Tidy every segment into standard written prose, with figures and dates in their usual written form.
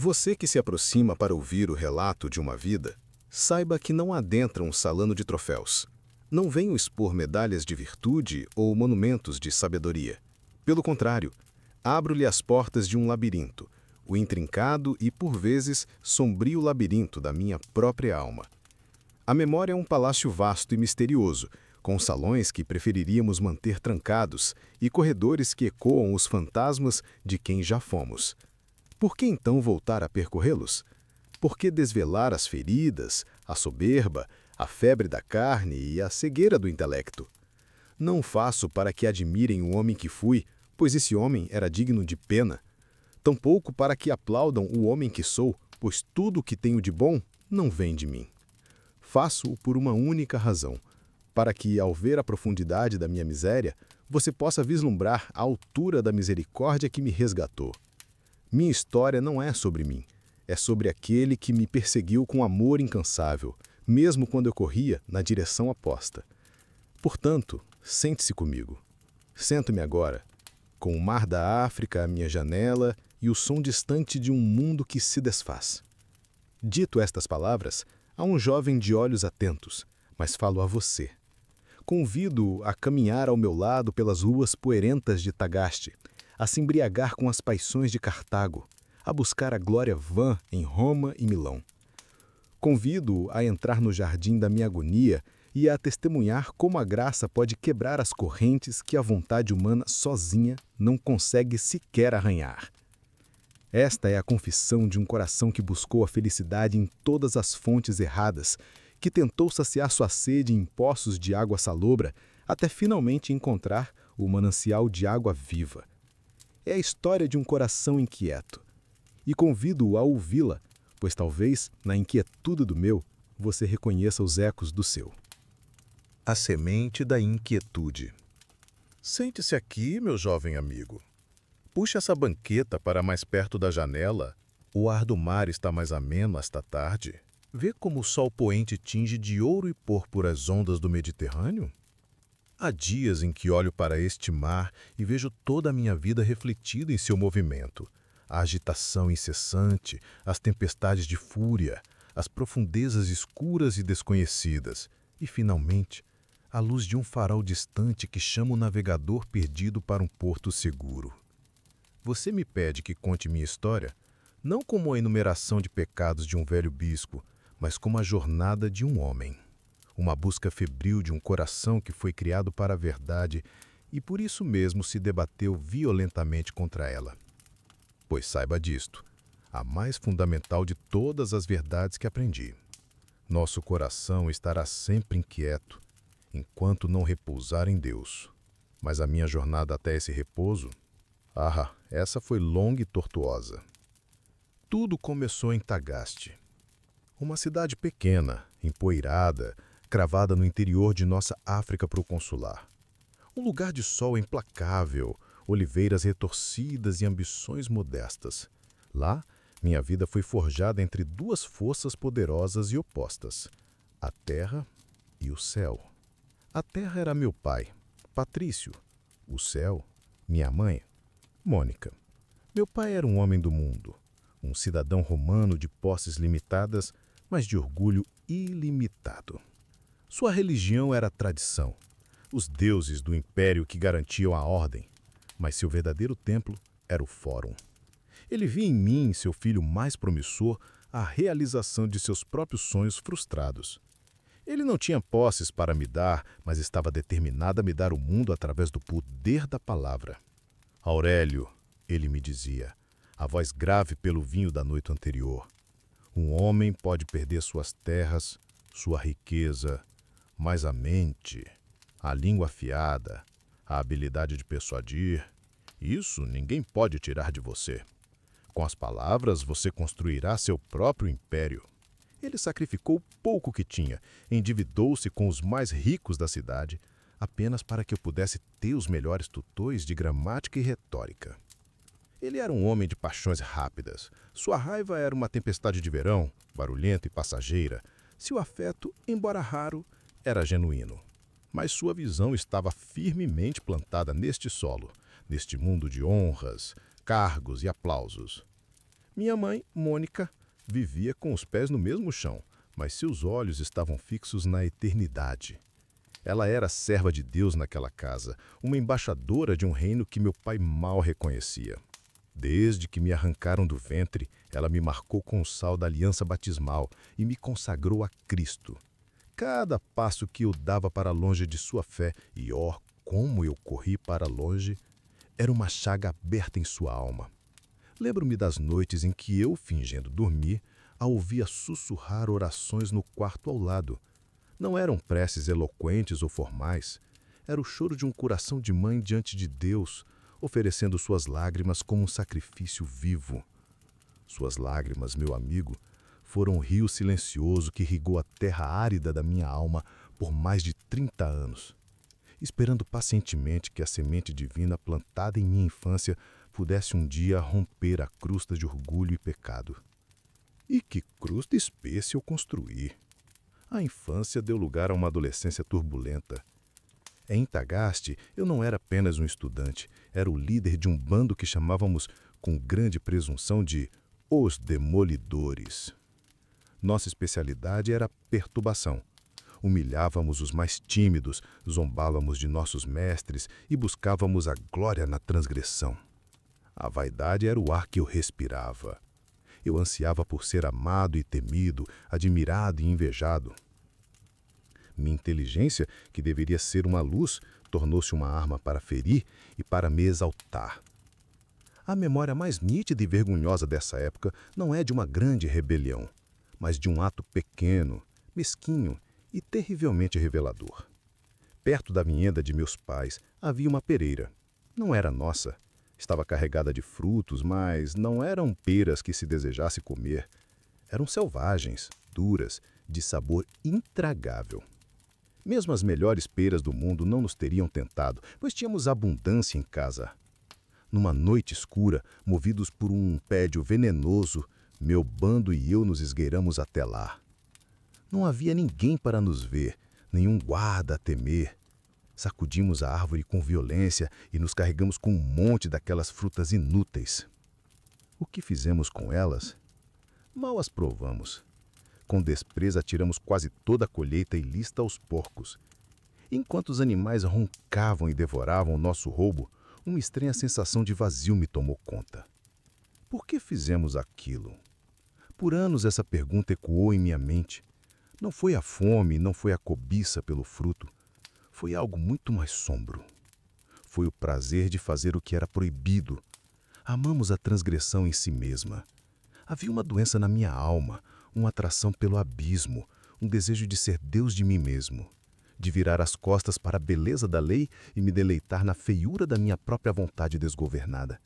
Você que se aproxima para ouvir o relato de uma vida, saiba que não adentra um salão de troféus. Não venho expor medalhas de virtude ou monumentos de sabedoria. Pelo contrário, abro-lhe as portas de um labirinto, o intrincado e, por vezes, sombrio labirinto da minha própria alma. A memória é um palácio vasto e misterioso, com salões que preferiríamos manter trancados e corredores que ecoam os fantasmas de quem já fomos. Por que então voltar a percorrê-los? Por que desvelar as feridas, a soberba, a febre da carne e a cegueira do intelecto? Não faço para que admirem o homem que fui, pois esse homem era digno de pena. Tampouco para que aplaudam o homem que sou, pois tudo o que tenho de bom não vem de mim. Faço-o por uma única razão, para que, ao ver a profundidade da minha miséria, você possa vislumbrar a altura da misericórdia que me resgatou. Minha história não é sobre mim, é sobre aquele que me perseguiu com amor incansável, mesmo quando eu corria na direção oposta. Portanto, sente-se comigo. Sento-me agora, com o mar da África à minha janela e o som distante de um mundo que se desfaz. Dito estas palavras, há um jovem de olhos atentos, mas falo a você. Convido-o a caminhar ao meu lado pelas ruas poeirentas de Tagaste, a se embriagar com as paixões de Cartago, a buscar a glória vã em Roma e Milão. Convido-o a entrar no jardim da minha agonia e a testemunhar como a graça pode quebrar as correntes que a vontade humana sozinha não consegue sequer arranhar. Esta é a confissão de um coração que buscou a felicidade em todas as fontes erradas, que tentou saciar sua sede em poços de água salobra, até finalmente encontrar o manancial de água viva. É a história de um coração inquieto. E convido-o a ouvi-la, pois talvez, na inquietude do meu, você reconheça os ecos do seu. A semente da inquietude. Sente-se aqui, meu jovem amigo. Puxe essa banqueta para mais perto da janela. O ar do mar está mais ameno esta tarde. Vê como o sol poente tinge de ouro e púrpura as ondas do Mediterrâneo? Há dias em que olho para este mar e vejo toda a minha vida refletida em seu movimento. A agitação incessante, as tempestades de fúria, as profundezas escuras e desconhecidas, e, finalmente, a luz de um farol distante que chama o navegador perdido para um porto seguro. Você me pede que conte minha história, não como a enumeração de pecados de um velho bispo, mas como a jornada de um homem. Uma busca febril de um coração que foi criado para a verdade e por isso mesmo se debateu violentamente contra ela. Pois saiba disto, a mais fundamental de todas as verdades que aprendi. Nosso coração estará sempre inquieto, enquanto não repousar em Deus. Mas a minha jornada até esse repouso, essa foi longa e tortuosa. Tudo começou em Tagaste, uma cidade pequena, empoeirada, cravada no interior de nossa África proconsular. Um lugar de sol implacável, oliveiras retorcidas e ambições modestas. Lá, minha vida foi forjada entre duas forças poderosas e opostas, a terra e o céu. A terra era meu pai, Patrício. O céu, minha mãe, Mônica. Meu pai era um homem do mundo, um cidadão romano de posses limitadas, mas de orgulho ilimitado. Sua religião era a tradição, os deuses do império que garantiam a ordem, mas seu verdadeiro templo era o fórum. Ele via em mim, seu filho mais promissor, a realização de seus próprios sonhos frustrados. Ele não tinha posses para me dar, mas estava determinado a me dar o mundo através do poder da palavra. Aurélio, ele me dizia, a voz grave pelo vinho da noite anterior. Um homem pode perder suas terras, sua riqueza, mas a mente, a língua afiada, a habilidade de persuadir, isso ninguém pode tirar de você. Com as palavras, você construirá seu próprio império. Ele sacrificou pouco que tinha, endividou-se com os mais ricos da cidade, apenas para que eu pudesse ter os melhores tutores de gramática e retórica. Ele era um homem de paixões rápidas. Sua raiva era uma tempestade de verão, barulhenta e passageira. Seu afeto, embora raro, era genuíno. Mas sua visão estava firmemente plantada neste solo, neste mundo de honras, cargos e aplausos. Minha mãe, Mônica, vivia com os pés no mesmo chão, mas seus olhos estavam fixos na eternidade. Ela era serva de Deus naquela casa, uma embaixadora de um reino que meu pai mal reconhecia. Desde que me arrancaram do ventre, ela me marcou com o sal da aliança batismal e me consagrou a Cristo. Cada passo que eu dava para longe de sua fé, e como eu corri para longe, era uma chaga aberta em sua alma. Lembro-me das noites em que eu, fingindo dormir, a ouvia sussurrar orações no quarto ao lado. Não eram preces eloquentes ou formais. Era o choro de um coração de mãe diante de Deus, oferecendo suas lágrimas como um sacrifício vivo. Suas lágrimas, meu amigo, foram um rio silencioso que irrigou a terra árida da minha alma por mais de 30 anos, esperando pacientemente que a semente divina plantada em minha infância pudesse um dia romper a crosta de orgulho e pecado. E que crosta espessa eu construí! A infância deu lugar a uma adolescência turbulenta. Em Tagaste, eu não era apenas um estudante, era o líder de um bando que chamávamos, com grande presunção, de Os Demolidores. Nossa especialidade era a perturbação. Humilhávamos os mais tímidos, zombávamos de nossos mestres e buscávamos a glória na transgressão. A vaidade era o ar que eu respirava. Eu ansiava por ser amado e temido, admirado e invejado. Minha inteligência, que deveria ser uma luz, tornou-se uma arma para ferir e para me exaltar. A memória mais nítida e vergonhosa dessa época não é de uma grande rebelião, mas de um ato pequeno, mesquinho e terrivelmente revelador. Perto da vinheta de meus pais havia uma pereira. Não era nossa. Estava carregada de frutos, mas não eram peras que se desejasse comer. Eram selvagens, duras, de sabor intragável. Mesmo as melhores peras do mundo não nos teriam tentado, pois tínhamos abundância em casa. Numa noite escura, movidos por um tédio venenoso, meu bando e eu nos esgueiramos até lá. Não havia ninguém para nos ver, nenhum guarda a temer. Sacudimos a árvore com violência e nos carregamos com um monte daquelas frutas inúteis. O que fizemos com elas? Mal as provamos. Com desprezo atiramos quase toda a colheita ilícita aos porcos. Enquanto os animais roncavam e devoravam o nosso roubo, uma estranha sensação de vazio me tomou conta. Por que fizemos aquilo? Por anos essa pergunta ecoou em minha mente. Não foi a fome, não foi a cobiça pelo fruto. Foi algo muito mais sombro. Foi o prazer de fazer o que era proibido. Amamos a transgressão em si mesma. Havia uma doença na minha alma, uma atração pelo abismo, um desejo de ser Deus de mim mesmo, de virar as costas para a beleza da lei e me deleitar na feiura da minha própria vontade desgovernada.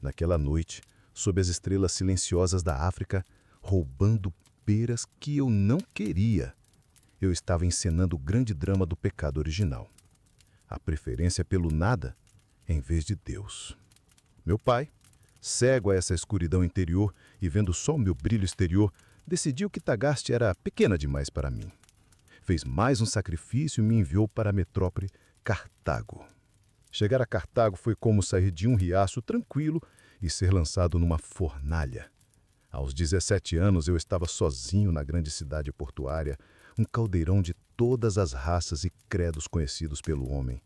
Naquela noite, sob as estrelas silenciosas da África, roubando peras que eu não queria, eu estava encenando o grande drama do pecado original. A preferência pelo nada em vez de Deus. Meu pai, cego a essa escuridão interior e vendo só o meu brilho exterior, decidiu que Tagaste era pequena demais para mim. Fez mais um sacrifício e me enviou para a metrópole Cartago. Chegar a Cartago foi como sair de um riacho tranquilo e ser lançado numa fornalha. Aos 17 anos eu estava sozinho na grande cidade portuária, um caldeirão de todas as raças e credos conhecidos pelo homem.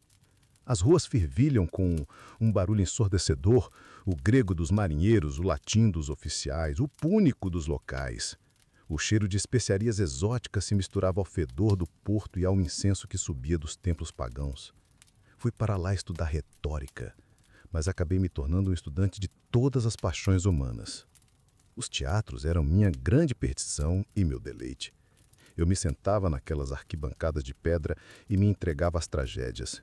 As ruas fervilham com um barulho ensurdecedor, o grego dos marinheiros, o latim dos oficiais, o púnico dos locais. O cheiro de especiarias exóticas se misturava ao fedor do porto e ao incenso que subia dos templos pagãos. Fui para lá estudar retórica, mas acabei me tornando um estudante de todas as paixões humanas. Os teatros eram minha grande perdição e meu deleite. Eu me sentava naquelas arquibancadas de pedra e me entregava às tragédias.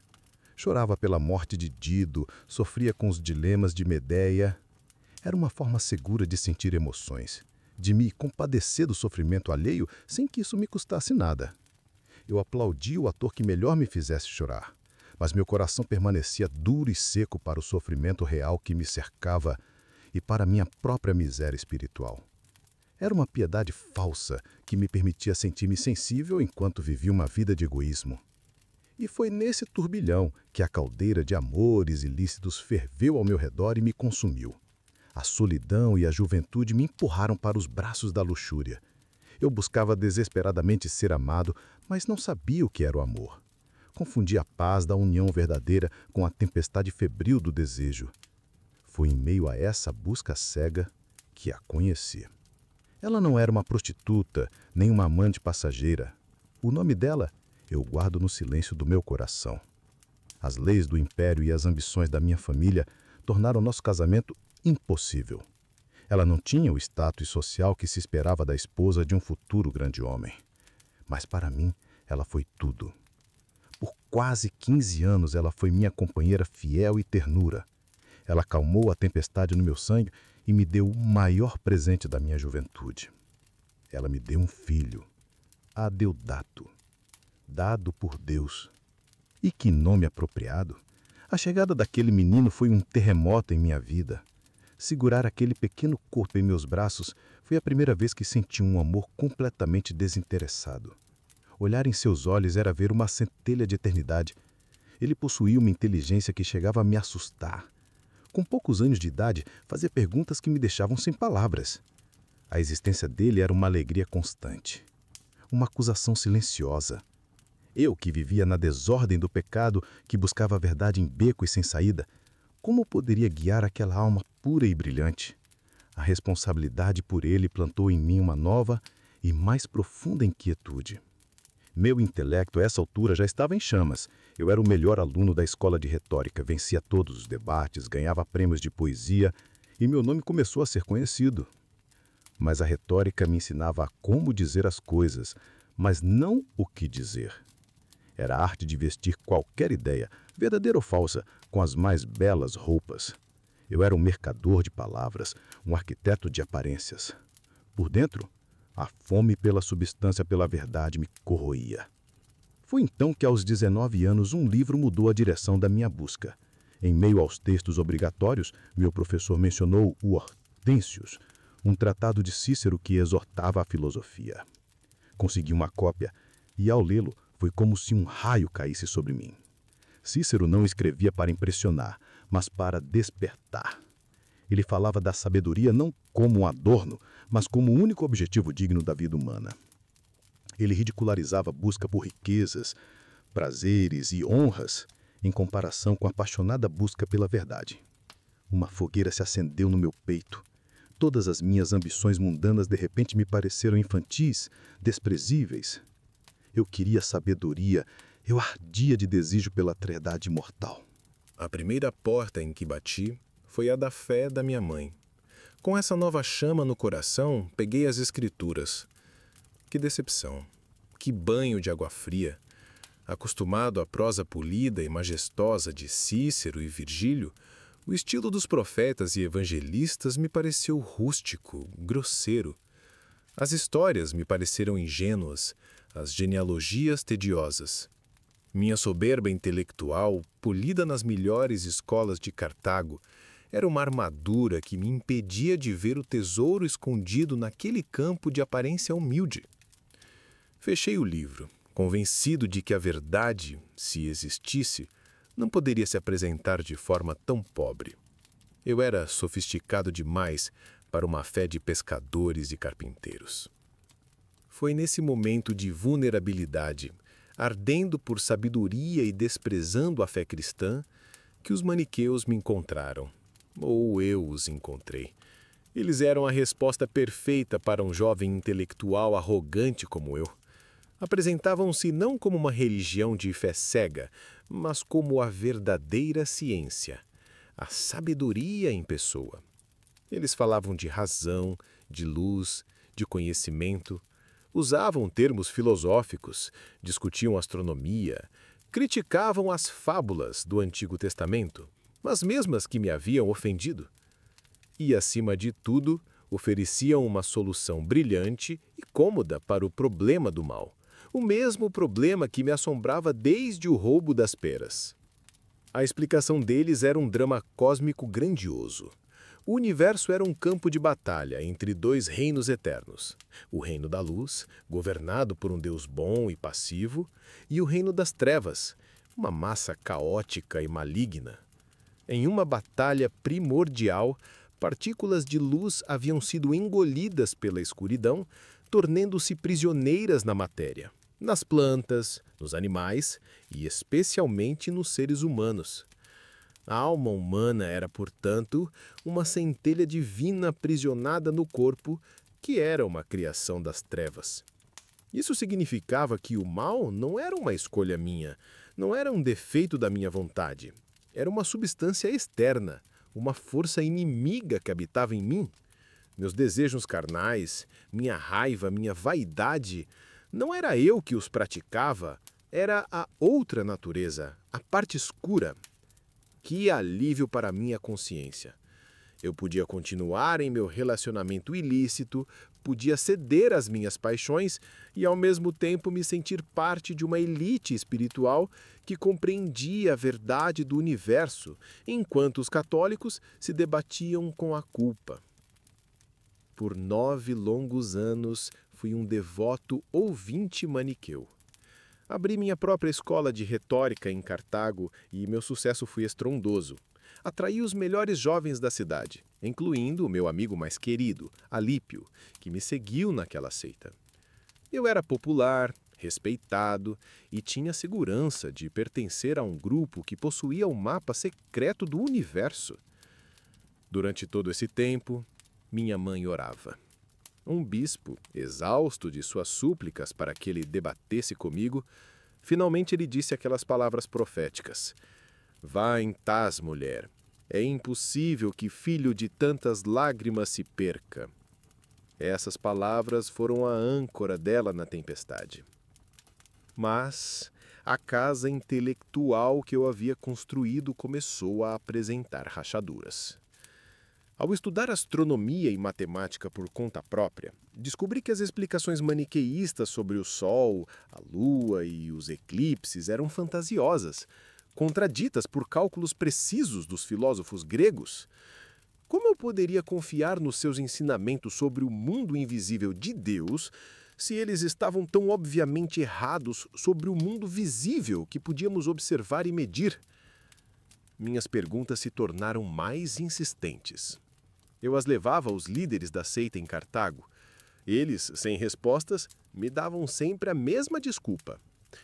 Chorava pela morte de Dido, sofria com os dilemas de Medeia. Era uma forma segura de sentir emoções, de me compadecer do sofrimento alheio sem que isso me custasse nada. Eu aplaudia o ator que melhor me fizesse chorar, mas meu coração permanecia duro e seco para o sofrimento real que me cercava e para minha própria miséria espiritual. Era uma piedade falsa que me permitia sentir-me sensível enquanto vivia uma vida de egoísmo. E foi nesse turbilhão que a caldeira de amores ilícitos ferveu ao meu redor e me consumiu. A solidão e a juventude me empurraram para os braços da luxúria. Eu buscava desesperadamente ser amado, mas não sabia o que era o amor. Confundi a paz da união verdadeira com a tempestade febril do desejo. Foi em meio a essa busca cega que a conheci. Ela não era uma prostituta, nem uma amante passageira. O nome dela eu guardo no silêncio do meu coração. As leis do império e as ambições da minha família tornaram nosso casamento impossível. Ela não tinha o status social que se esperava da esposa de um futuro grande homem. Mas para mim, ela foi tudo. Por quase 15 anos, ela foi minha companheira fiel e ternura. Ela acalmou a tempestade no meu sangue e me deu o maior presente da minha juventude. Ela me deu um filho, Adeodato, dado por Deus. E que nome apropriado! A chegada daquele menino foi um terremoto em minha vida. Segurar aquele pequeno corpo em meus braços foi a primeira vez que senti um amor completamente desinteressado. Olhar em seus olhos era ver uma centelha de eternidade. Ele possuía uma inteligência que chegava a me assustar. Com poucos anos de idade, fazia perguntas que me deixavam sem palavras. A existência dele era uma alegria constante, uma acusação silenciosa. Eu, que vivia na desordem do pecado, que buscava a verdade em becos sem saída, como poderia guiar aquela alma pura e brilhante? A responsabilidade por ele plantou em mim uma nova e mais profunda inquietude. Meu intelecto, a essa altura, já estava em chamas. Eu era o melhor aluno da escola de retórica, vencia todos os debates, ganhava prêmios de poesia e meu nome começou a ser conhecido. Mas a retórica me ensinava a como dizer as coisas, mas não o que dizer. Era a arte de vestir qualquer ideia, verdadeira ou falsa, com as mais belas roupas. Eu era um mercador de palavras, um arquiteto de aparências. Por dentro, a fome pela substância, pela verdade, me corroía. Foi então que, aos 19 anos, um livro mudou a direção da minha busca. Em meio aos textos obrigatórios, meu professor mencionou o Hortênsios, um tratado de Cícero que exortava a filosofia. Consegui uma cópia e, ao lê-lo, foi como se um raio caísse sobre mim. Cícero não escrevia para impressionar, mas para despertar. Ele falava da sabedoria não como um adorno, mas como o único objetivo digno da vida humana. Ele ridicularizava a busca por riquezas, prazeres e honras em comparação com a apaixonada busca pela verdade. Uma fogueira se acendeu no meu peito. Todas as minhas ambições mundanas de repente me pareceram infantis, desprezíveis. Eu queria sabedoria, eu ardia de desejo pela trindade imortal. A primeira porta em que bati foi a da fé da minha mãe. Com essa nova chama no coração, peguei as escrituras. Que decepção! Que banho de água fria! Acostumado à prosa polida e majestosa de Cícero e Virgílio, o estilo dos profetas e evangelistas me pareceu rústico, grosseiro. As histórias me pareceram ingênuas, as genealogias tediosas. Minha soberba intelectual, polida nas melhores escolas de Cartago, era uma armadura que me impedia de ver o tesouro escondido naquele campo de aparência humilde. Fechei o livro, convencido de que a verdade, se existisse, não poderia se apresentar de forma tão pobre. Eu era sofisticado demais para uma fé de pescadores e carpinteiros. Foi nesse momento de vulnerabilidade, ardendo por sabedoria e desprezando a fé cristã, que os maniqueus me encontraram. Ou eu os encontrei. Eles eram a resposta perfeita para um jovem intelectual arrogante como eu. Apresentavam-se não como uma religião de fé cega, mas como a verdadeira ciência, a sabedoria em pessoa. Eles falavam de razão, de luz, de conhecimento, usavam termos filosóficos, discutiam astronomia, criticavam as fábulas do Antigo Testamento, as mesmas que me haviam ofendido. E, acima de tudo, ofereciam uma solução brilhante e cômoda para o problema do mal, o mesmo problema que me assombrava desde o roubo das peras. A explicação deles era um drama cósmico grandioso. O universo era um campo de batalha entre dois reinos eternos. O reino da luz, governado por um Deus bom e passivo, e o reino das trevas, uma massa caótica e maligna. Em uma batalha primordial, Partículas de luz haviam sido engolidas pela escuridão, tornando-se prisioneiras na matéria, nas plantas, nos animais e especialmente nos seres humanos. A alma humana era, portanto, uma centelha divina aprisionada no corpo, que era uma criação das trevas. Isso significava que o mal não era uma escolha minha, não era um defeito da minha vontade. Era uma substância externa, uma força inimiga que habitava em mim. Meus desejos carnais, minha raiva, minha vaidade, não era eu que os praticava, era a outra natureza, a parte escura. Que alívio para minha consciência! Eu podia continuar em meu relacionamento ilícito, podia ceder às minhas paixões e ao mesmo tempo me sentir parte de uma elite espiritual que compreendia a verdade do universo, enquanto os católicos se debatiam com a culpa. Por 9 longos anos fui um devoto ouvinte maniqueu. Abri minha própria escola de retórica em Cartago e meu sucesso foi estrondoso. Atraí os melhores jovens da cidade, incluindo o meu amigo mais querido, Alípio, que me seguiu naquela seita. Eu era popular, respeitado e tinha segurança de pertencer a um grupo que possuía o mapa secreto do universo. Durante todo esse tempo, minha mãe orava. Um bispo, exausto de suas súplicas para que ele debatesse comigo, finalmente ele disse aquelas palavras proféticas: "Vá em paz, mulher. É impossível que filho de tantas lágrimas se perca." Essas palavras foram a âncora dela na tempestade. Mas a casa intelectual que eu havia construído começou a apresentar rachaduras. Ao estudar astronomia e matemática por conta própria, descobri que as explicações maniqueístas sobre o Sol, a Lua e os eclipses eram fantasiosas, contraditas por cálculos precisos dos filósofos gregos. Como eu poderia confiar nos seus ensinamentos sobre o mundo invisível de Deus se eles estavam tão obviamente errados sobre o mundo visível que podíamos observar e medir? Minhas perguntas se tornaram mais insistentes. Eu as levava aos líderes da seita em Cartago. Eles, sem respostas, me davam sempre a mesma desculpa.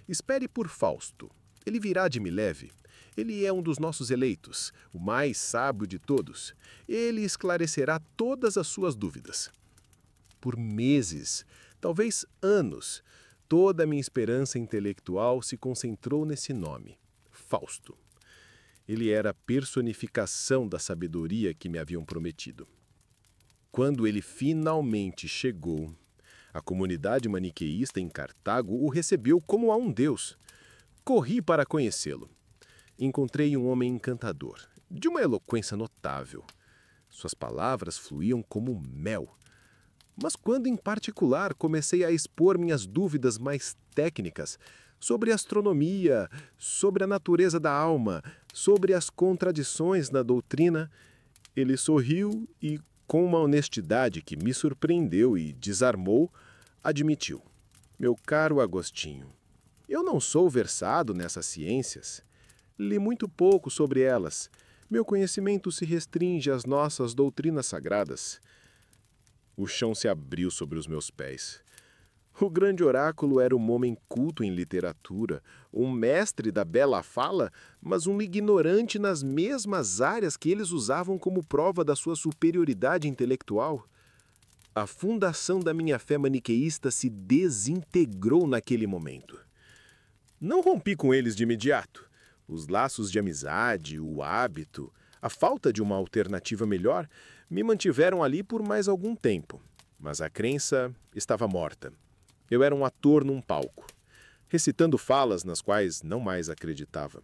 "Espere por Fausto. Ele virá de Mileve. Ele é um dos nossos eleitos, o mais sábio de todos. Ele esclarecerá todas as suas dúvidas." Por meses, talvez anos, toda a minha esperança intelectual se concentrou nesse nome, Fausto. Ele era a personificação da sabedoria que me haviam prometido. Quando ele finalmente chegou, a comunidade maniqueísta em Cartago o recebeu como a um deus. Corri para conhecê-lo. Encontrei um homem encantador, de uma eloquência notável. Suas palavras fluíam como mel. Mas quando, em particular, comecei a expor minhas dúvidas mais técnicas sobre astronomia, sobre a natureza da alma, sobre as contradições na doutrina, ele sorriu e, com uma honestidade que me surpreendeu e desarmou, admitiu: "Meu caro Agostinho, eu não sou versado nessas ciências. Li muito pouco sobre elas. Meu conhecimento se restringe às nossas doutrinas sagradas." O chão se abriu sobre os meus pés. O grande oráculo era um homem culto em literatura, um mestre da bela fala, mas um ignorante nas mesmas áreas que eles usavam como prova da sua superioridade intelectual. A fundação da minha fé maniqueísta se desintegrou naquele momento. Não rompi com eles de imediato. Os laços de amizade, o hábito, a falta de uma alternativa melhor me mantiveram ali por mais algum tempo. Mas a crença estava morta. Eu era um ator num palco, recitando falas nas quais não mais acreditava.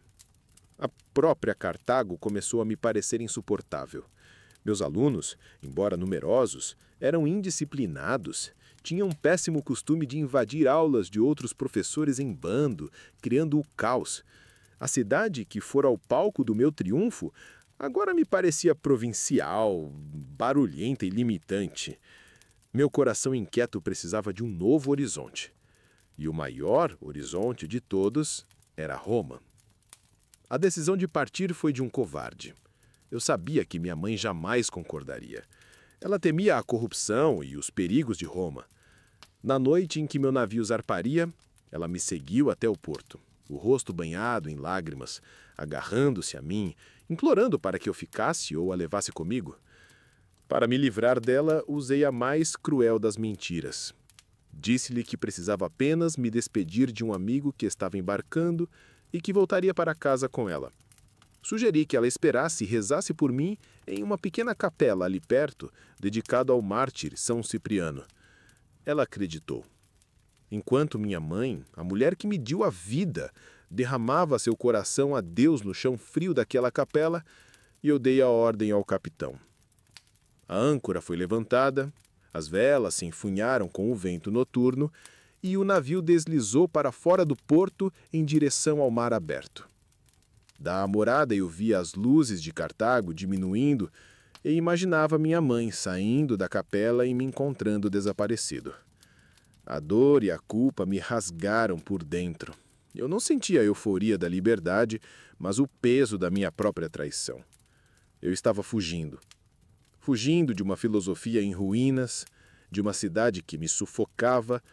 A própria Cartago começou a me parecer insuportável. Meus alunos, embora numerosos, eram indisciplinados, tinham um péssimo costume de invadir aulas de outros professores em bando, criando o caos. A cidade que fora ao palco do meu triunfo agora me parecia provincial, barulhenta e limitante. Meu coração inquieto precisava de um novo horizonte. E o maior horizonte de todos era Roma. A decisão de partir foi de um covarde. Eu sabia que minha mãe jamais concordaria. Ela temia a corrupção e os perigos de Roma. Na noite em que meu navio zarparia, ela me seguiu até o porto, o rosto banhado em lágrimas, agarrando-se a mim, implorando para que eu ficasse ou a levasse comigo. Para me livrar dela, usei a mais cruel das mentiras. Disse-lhe que precisava apenas me despedir de um amigo que estava embarcando e que voltaria para casa com ela. Sugeri que ela esperasse e rezasse por mim em uma pequena capela ali perto, dedicada ao mártir São Cipriano. Ela acreditou. Enquanto minha mãe, a mulher que me deu a vida, derramava seu coração a Deus no chão frio daquela capela, eu dei a ordem ao capitão. A âncora foi levantada, as velas se enfunharam com o vento noturno e o navio deslizou para fora do porto em direção ao mar aberto. Da amorada eu via as luzes de Cartago diminuindo e imaginava minha mãe saindo da capela e me encontrando desaparecido. A dor e a culpa me rasgaram por dentro. Eu não sentia a euforia da liberdade, mas o peso da minha própria traição. Eu estava fugindo. Fugindo de uma filosofia em ruínas, de uma cidade que me sufocava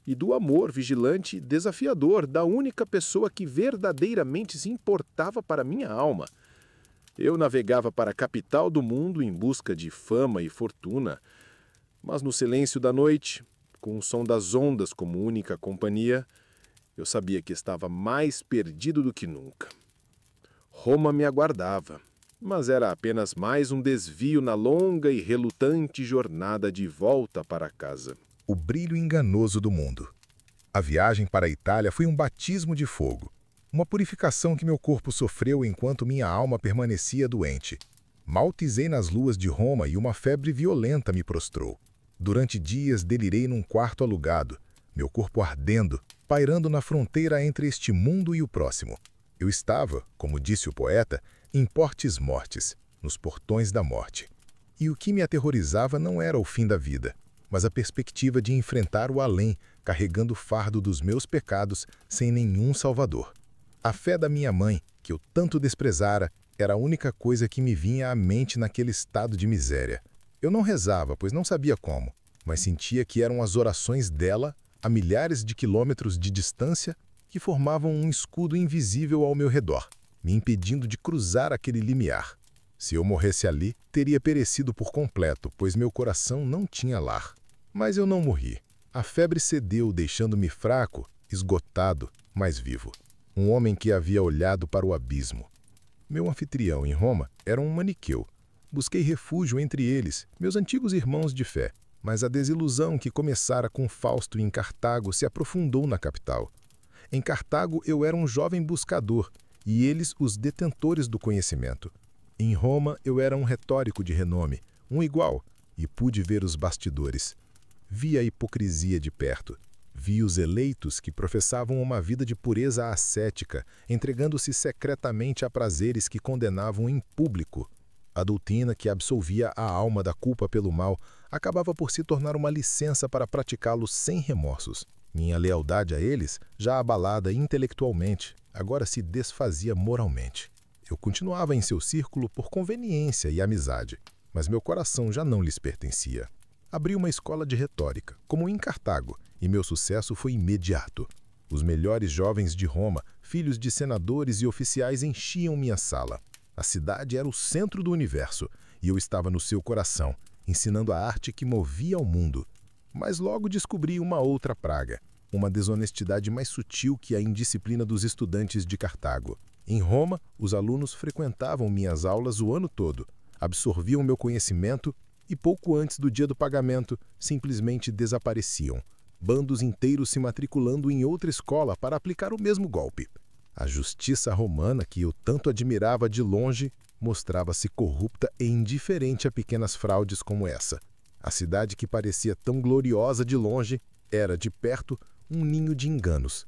e do amor vigilante e desafiador da única pessoa que verdadeiramente se importava para minha alma. Eu navegava para a capital do mundo em busca de fama e fortuna, mas no silêncio da noite, com o som das ondas como única companhia, eu sabia que estava mais perdido do que nunca. Roma me aguardava, mas era apenas mais um desvio na longa e relutante jornada de volta para casa. O brilho enganoso do mundo. A viagem para a Itália foi um batismo de fogo, uma purificação que meu corpo sofreu enquanto minha alma permanecia doente. Mal pisei nas luas de Roma e uma febre violenta me prostrou. Durante dias delirei num quarto alugado, meu corpo ardendo, pairando na fronteira entre este mundo e o próximo. Eu estava, como disse o poeta, em portes mortis, nos portões da morte. E o que me aterrorizava não era o fim da vida, mas a perspectiva de enfrentar o além, carregando o fardo dos meus pecados sem nenhum salvador. A fé da minha mãe, que eu tanto desprezara, era a única coisa que me vinha à mente naquele estado de miséria. Eu não rezava, pois não sabia como, mas sentia que eram as orações dela, a milhares de quilômetros de distância, que formavam um escudo invisível ao meu redor, me impedindo de cruzar aquele limiar. Se eu morresse ali, teria perecido por completo, pois meu coração não tinha lar. Mas eu não morri. A febre cedeu, deixando-me fraco, esgotado, mas vivo. Um homem que havia olhado para o abismo. Meu anfitrião em Roma era um maniqueu. Busquei refúgio entre eles, meus antigos irmãos de fé, mas a desilusão que começara com Fausto em Cartago se aprofundou na capital. Em Cartago eu era um jovem buscador, e eles os detentores do conhecimento. Em Roma eu era um retórico de renome, um igual, e pude ver os bastidores. Vi a hipocrisia de perto. Vi os eleitos que professavam uma vida de pureza ascética, entregando-se secretamente a prazeres que condenavam em público. A doutrina que absolvia a alma da culpa pelo mal acabava por se tornar uma licença para praticá-lo sem remorsos. Minha lealdade a eles, já abalada intelectualmente, agora se desfazia moralmente. Eu continuava em seu círculo por conveniência e amizade, mas meu coração já não lhes pertencia. Abri uma escola de retórica, como em Cartago, e meu sucesso foi imediato. Os melhores jovens de Roma, filhos de senadores e oficiais, enchiam minha sala. A cidade era o centro do universo, e eu estava no seu coração, ensinando a arte que movia o mundo. Mas logo descobri uma outra praga, uma desonestidade mais sutil que a indisciplina dos estudantes de Cartago. Em Roma, os alunos frequentavam minhas aulas o ano todo, absorviam meu conhecimento e pouco antes do dia do pagamento, simplesmente desapareciam, bandos inteiros se matriculando em outra escola para aplicar o mesmo golpe. A justiça romana, que eu tanto admirava de longe, mostrava-se corrupta e indiferente a pequenas fraudes como essa. A cidade que parecia tão gloriosa de longe era, de perto, um ninho de enganos.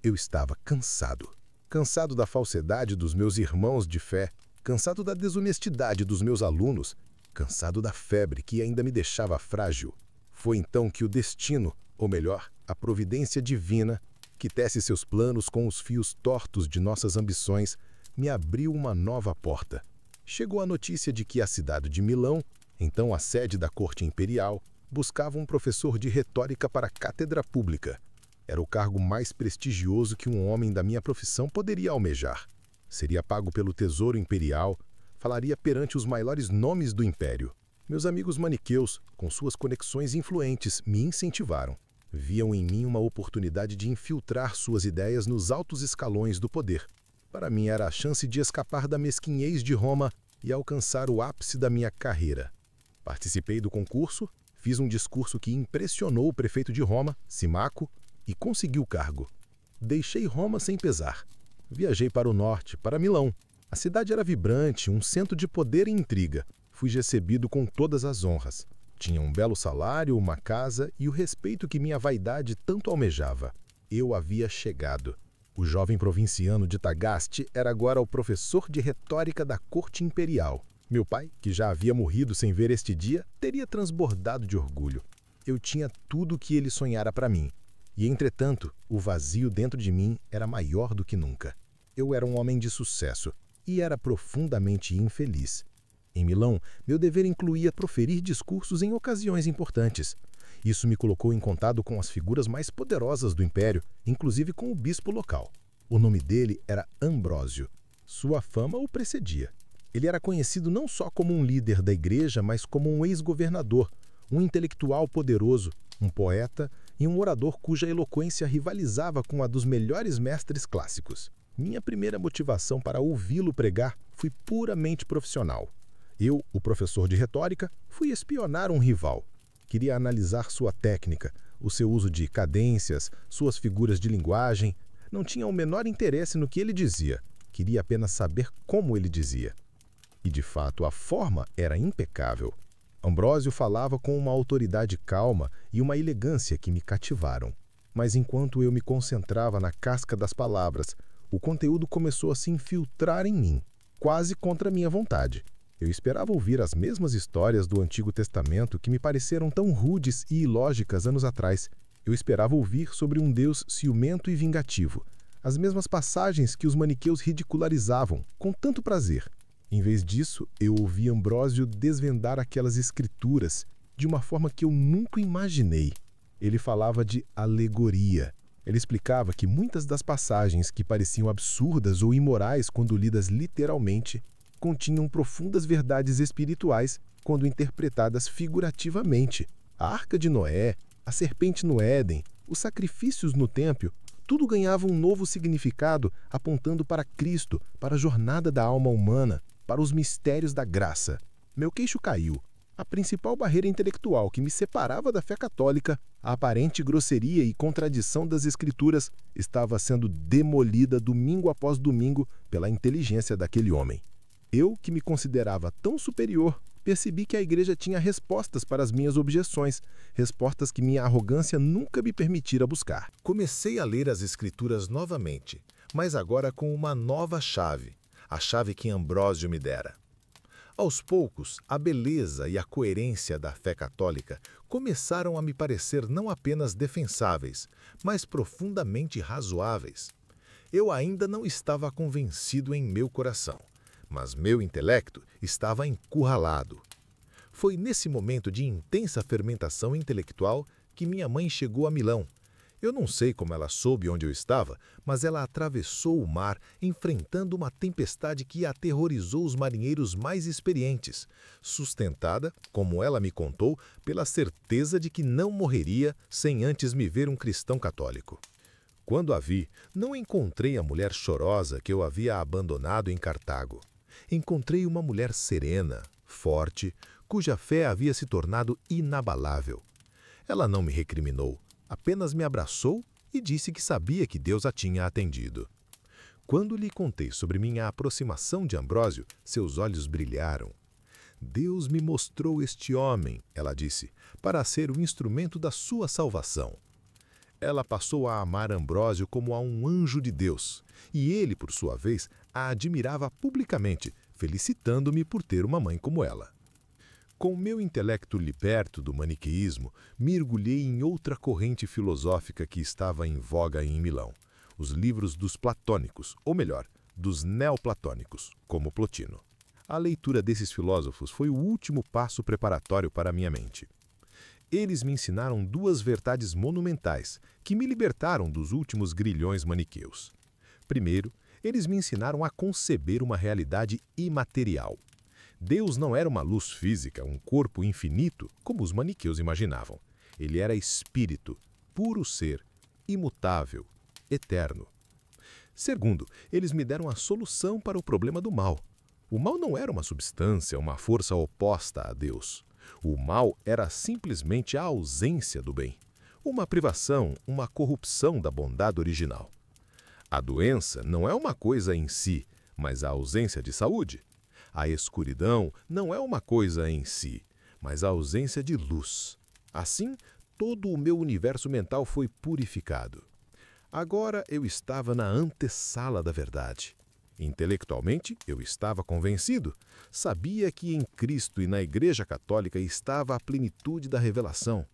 Eu estava cansado. Cansado da falsidade dos meus irmãos de fé, cansado da desonestidade dos meus alunos, cansado da febre que ainda me deixava frágil. Foi então que o destino, ou melhor, a providência divina, que tece seus planos com os fios tortos de nossas ambições, me abriu uma nova porta. chegou a notícia de que a cidade de Milão, então a sede da corte imperial, buscava um professor de retórica para a cátedra pública. Era o cargo mais prestigioso que um homem da minha profissão poderia almejar. Seria pago pelo tesouro imperial, falaria perante os maiores nomes do império. Meus amigos maniqueus, com suas conexões influentes, me incentivaram. Viam em mim uma oportunidade de infiltrar suas ideias nos altos escalões do poder. Para mim era a chance de escapar da mesquinhez de Roma e alcançar o ápice da minha carreira. Participei do concurso, fiz um discurso que impressionou o prefeito de Roma, Simaco, e consegui o cargo. Deixei Roma sem pesar. Viajei para o norte, para Milão. A cidade era vibrante, um centro de poder e intriga. Fui recebido com todas as honras. Tinha um belo salário, uma casa e o respeito que minha vaidade tanto almejava. Eu havia chegado. O jovem provinciano de Tagaste era agora o professor de retórica da corte imperial. Meu pai, que já havia morrido sem ver este dia, teria transbordado de orgulho. Eu tinha tudo o que ele sonhara para mim. E, entretanto, o vazio dentro de mim era maior do que nunca. Eu era um homem de sucesso e era profundamente infeliz. Em Milão, meu dever incluía proferir discursos em ocasiões importantes. Isso me colocou em contato com as figuras mais poderosas do império, inclusive com o bispo local. O nome dele era Ambrósio. Sua fama o precedia. Ele era conhecido não só como um líder da igreja, mas como um ex-governador, um intelectual poderoso, um poeta e um orador cuja eloquência rivalizava com a dos melhores mestres clássicos. Minha primeira motivação para ouvi-lo pregar foi puramente profissional. Eu, o professor de retórica, fui espionar um rival. Queria analisar sua técnica, o seu uso de cadências, suas figuras de linguagem. Não tinha o menor interesse no que ele dizia. Queria apenas saber como ele dizia. E, de fato, a forma era impecável. Ambrósio falava com uma autoridade calma e uma elegância que me cativaram. Mas enquanto eu me concentrava na casca das palavras, o conteúdo começou a se infiltrar em mim, quase contra minha vontade. Eu esperava ouvir as mesmas histórias do Antigo Testamento que me pareceram tão rudes e ilógicas anos atrás. Eu esperava ouvir sobre um Deus ciumento e vingativo, as mesmas passagens que os maniqueus ridicularizavam, com tanto prazer. Em vez disso, eu ouvi Ambrósio desvendar aquelas escrituras de uma forma que eu nunca imaginei. Ele falava de alegoria. Ele explicava que muitas das passagens que pareciam absurdas ou imorais quando lidas literalmente, continham profundas verdades espirituais quando interpretadas figurativamente. A Arca de Noé, a serpente no Éden, os sacrifícios no templo, tudo ganhava um novo significado apontando para Cristo, para a jornada da alma humana, para os mistérios da graça. Meu queixo caiu. A principal barreira intelectual que me separava da fé católica, a aparente grosseria e contradição das Escrituras, estava sendo demolida domingo após domingo pela inteligência daquele homem. Eu, que me considerava tão superior, percebi que a igreja tinha respostas para as minhas objeções, respostas que minha arrogância nunca me permitira buscar. Comecei a ler as Escrituras novamente, mas agora com uma nova chave, a chave que Ambrósio me dera. Aos poucos, a beleza e a coerência da fé católica começaram a me parecer não apenas defensáveis, mas profundamente razoáveis. Eu ainda não estava convencido em meu coração, mas meu intelecto estava encurralado. Foi nesse momento de intensa fermentação intelectual que minha mãe chegou a Milão. Eu não sei como ela soube onde eu estava, mas ela atravessou o mar, enfrentando uma tempestade que aterrorizou os marinheiros mais experientes, sustentada, como ela me contou, pela certeza de que não morreria sem antes me ver um cristão católico. Quando a vi, não encontrei a mulher chorosa que eu havia abandonado em Cartago. Encontrei uma mulher serena, forte, cuja fé havia se tornado inabalável. Ela não me recriminou, apenas me abraçou e disse que sabia que Deus a tinha atendido. Quando lhe contei sobre minha aproximação de Ambrósio, seus olhos brilharam. Deus me mostrou este homem, ela disse, para ser o instrumento da sua salvação. Ela passou a amar Ambrósio como a um anjo de Deus, e ele, por sua vez, a admirava publicamente, felicitando-me por ter uma mãe como ela. Com meu intelecto liberto do maniqueísmo, mergulhei em outra corrente filosófica que estava em voga em Milão, os livros dos platônicos, ou melhor, dos neoplatônicos, como Plotino. A leitura desses filósofos foi o último passo preparatório para a minha mente. Eles me ensinaram duas verdades monumentais que me libertaram dos últimos grilhões maniqueus. Primeiro, eles me ensinaram a conceber uma realidade imaterial. Deus não era uma luz física, um corpo infinito, como os maniqueus imaginavam. Ele era espírito, puro ser, imutável, eterno. Segundo, eles me deram a solução para o problema do mal. O mal não era uma substância, uma força oposta a Deus. O mal era simplesmente a ausência do bem. Uma privação, uma corrupção da bondade original. A doença não é uma coisa em si, mas a ausência de saúde. A escuridão não é uma coisa em si, mas a ausência de luz. Assim, todo o meu universo mental foi purificado. Agora eu estava na antessala da verdade. Intelectualmente, eu estava convencido. Sabia que em Cristo e na Igreja Católica estava a plenitude da revelação.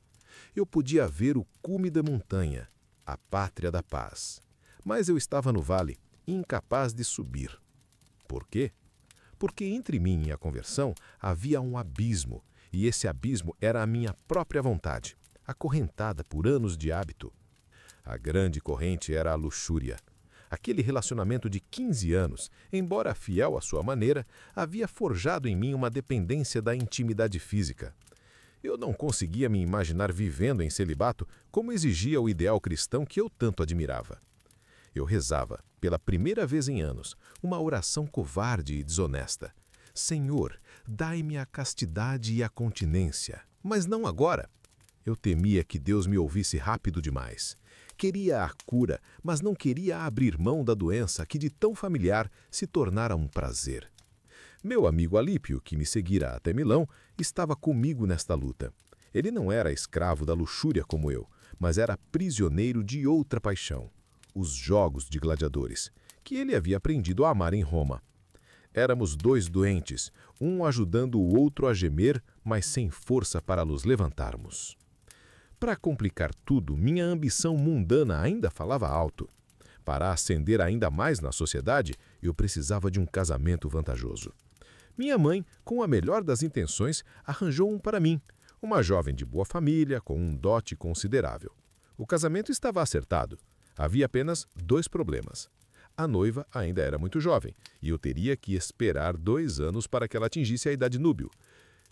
Eu podia ver o cume da montanha, a pátria da paz. Mas eu estava no vale, incapaz de subir. Por quê? Porque entre mim e a conversão havia um abismo, e esse abismo era a minha própria vontade, acorrentada por anos de hábito. A grande corrente era a luxúria. Aquele relacionamento de 15 anos, embora fiel à sua maneira, havia forjado em mim uma dependência da intimidade física. Eu não conseguia me imaginar vivendo em celibato como exigia o ideal cristão que eu tanto admirava. Eu rezava, pela primeira vez em anos, uma oração covarde e desonesta. Senhor, dai-me a castidade e a continência, mas não agora. Eu temia que Deus me ouvisse rápido demais. Queria a cura, mas não queria abrir mão da doença que de tão familiar se tornara um prazer. Meu amigo Alípio, que me seguira até Milão, estava comigo nesta luta. Ele não era escravo da luxúria como eu, mas era prisioneiro de outra paixão, os jogos de gladiadores, que ele havia aprendido a amar em Roma. Éramos dois doentes, um ajudando o outro a gemer, mas sem força para nos levantarmos. Para complicar tudo, minha ambição mundana ainda falava alto. Para ascender ainda mais na sociedade, eu precisava de um casamento vantajoso. Minha mãe, com a melhor das intenções, arranjou um para mim, uma jovem de boa família, com um dote considerável. O casamento estava acertado. Havia apenas 2 problemas. A noiva ainda era muito jovem, e eu teria que esperar 2 anos para que ela atingisse a idade núbil.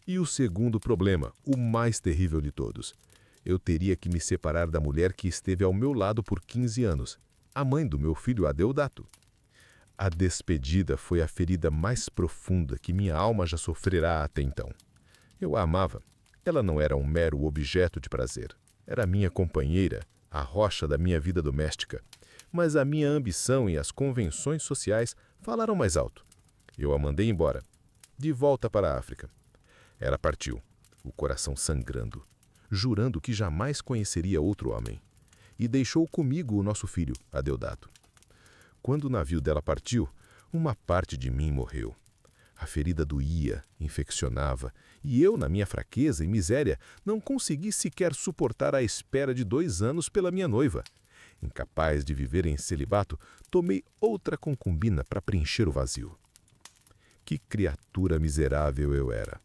E o segundo problema, o mais terrível de todos. Eu teria que me separar da mulher que esteve ao meu lado por 15 anos, a mãe do meu filho Adeodato. A despedida foi a ferida mais profunda que minha alma já sofrerá até então. Eu a amava. Ela não era um mero objeto de prazer. Era minha companheira, a rocha da minha vida doméstica. Mas a minha ambição e as convenções sociais falaram mais alto. Eu a mandei embora, de volta para a África. Ela partiu, o coração sangrando, jurando que jamais conheceria outro homem. E deixou comigo o nosso filho, Adeodato. Quando o navio dela partiu, uma parte de mim morreu. A ferida doía, infeccionava, e eu, na minha fraqueza e miséria, não consegui sequer suportar a espera de 2 anos pela minha noiva. Incapaz de viver em celibato, tomei outra concubina para preencher o vazio. Que criatura miserável eu era!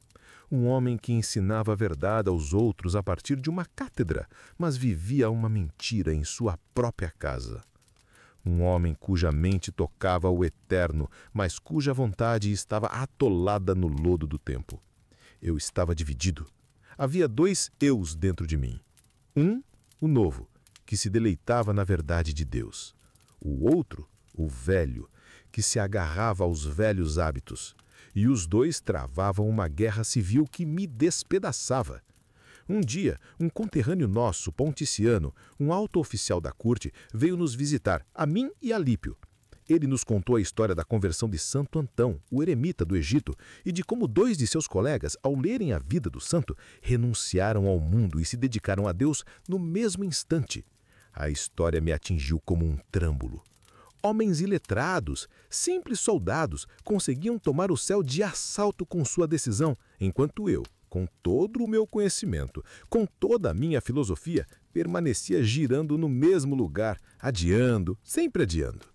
Um homem que ensinava a verdade aos outros a partir de uma cátedra, mas vivia uma mentira em sua própria casa. Um homem cuja mente tocava o eterno, mas cuja vontade estava atolada no lodo do tempo. Eu estava dividido. Havia 2 eus dentro de mim. Um, o novo, que se deleitava na verdade de Deus. O outro, o velho, que se agarrava aos velhos hábitos. E os 2 travavam uma guerra civil que me despedaçava. Um dia, um conterrâneo nosso, Ponticiano, um alto oficial da corte, veio nos visitar, a mim e a Lípio. Ele nos contou a história da conversão de Santo Antão, o eremita do Egito, e de como 2 de seus colegas, ao lerem a vida do santo, renunciaram ao mundo e se dedicaram a Deus no mesmo instante. A história me atingiu como um trâmbulo. Homens iletrados, simples soldados, conseguiam tomar o céu de assalto com sua decisão, enquanto eu, com todo o meu conhecimento, com toda a minha filosofia, permanecia girando no mesmo lugar, adiando, sempre adiando.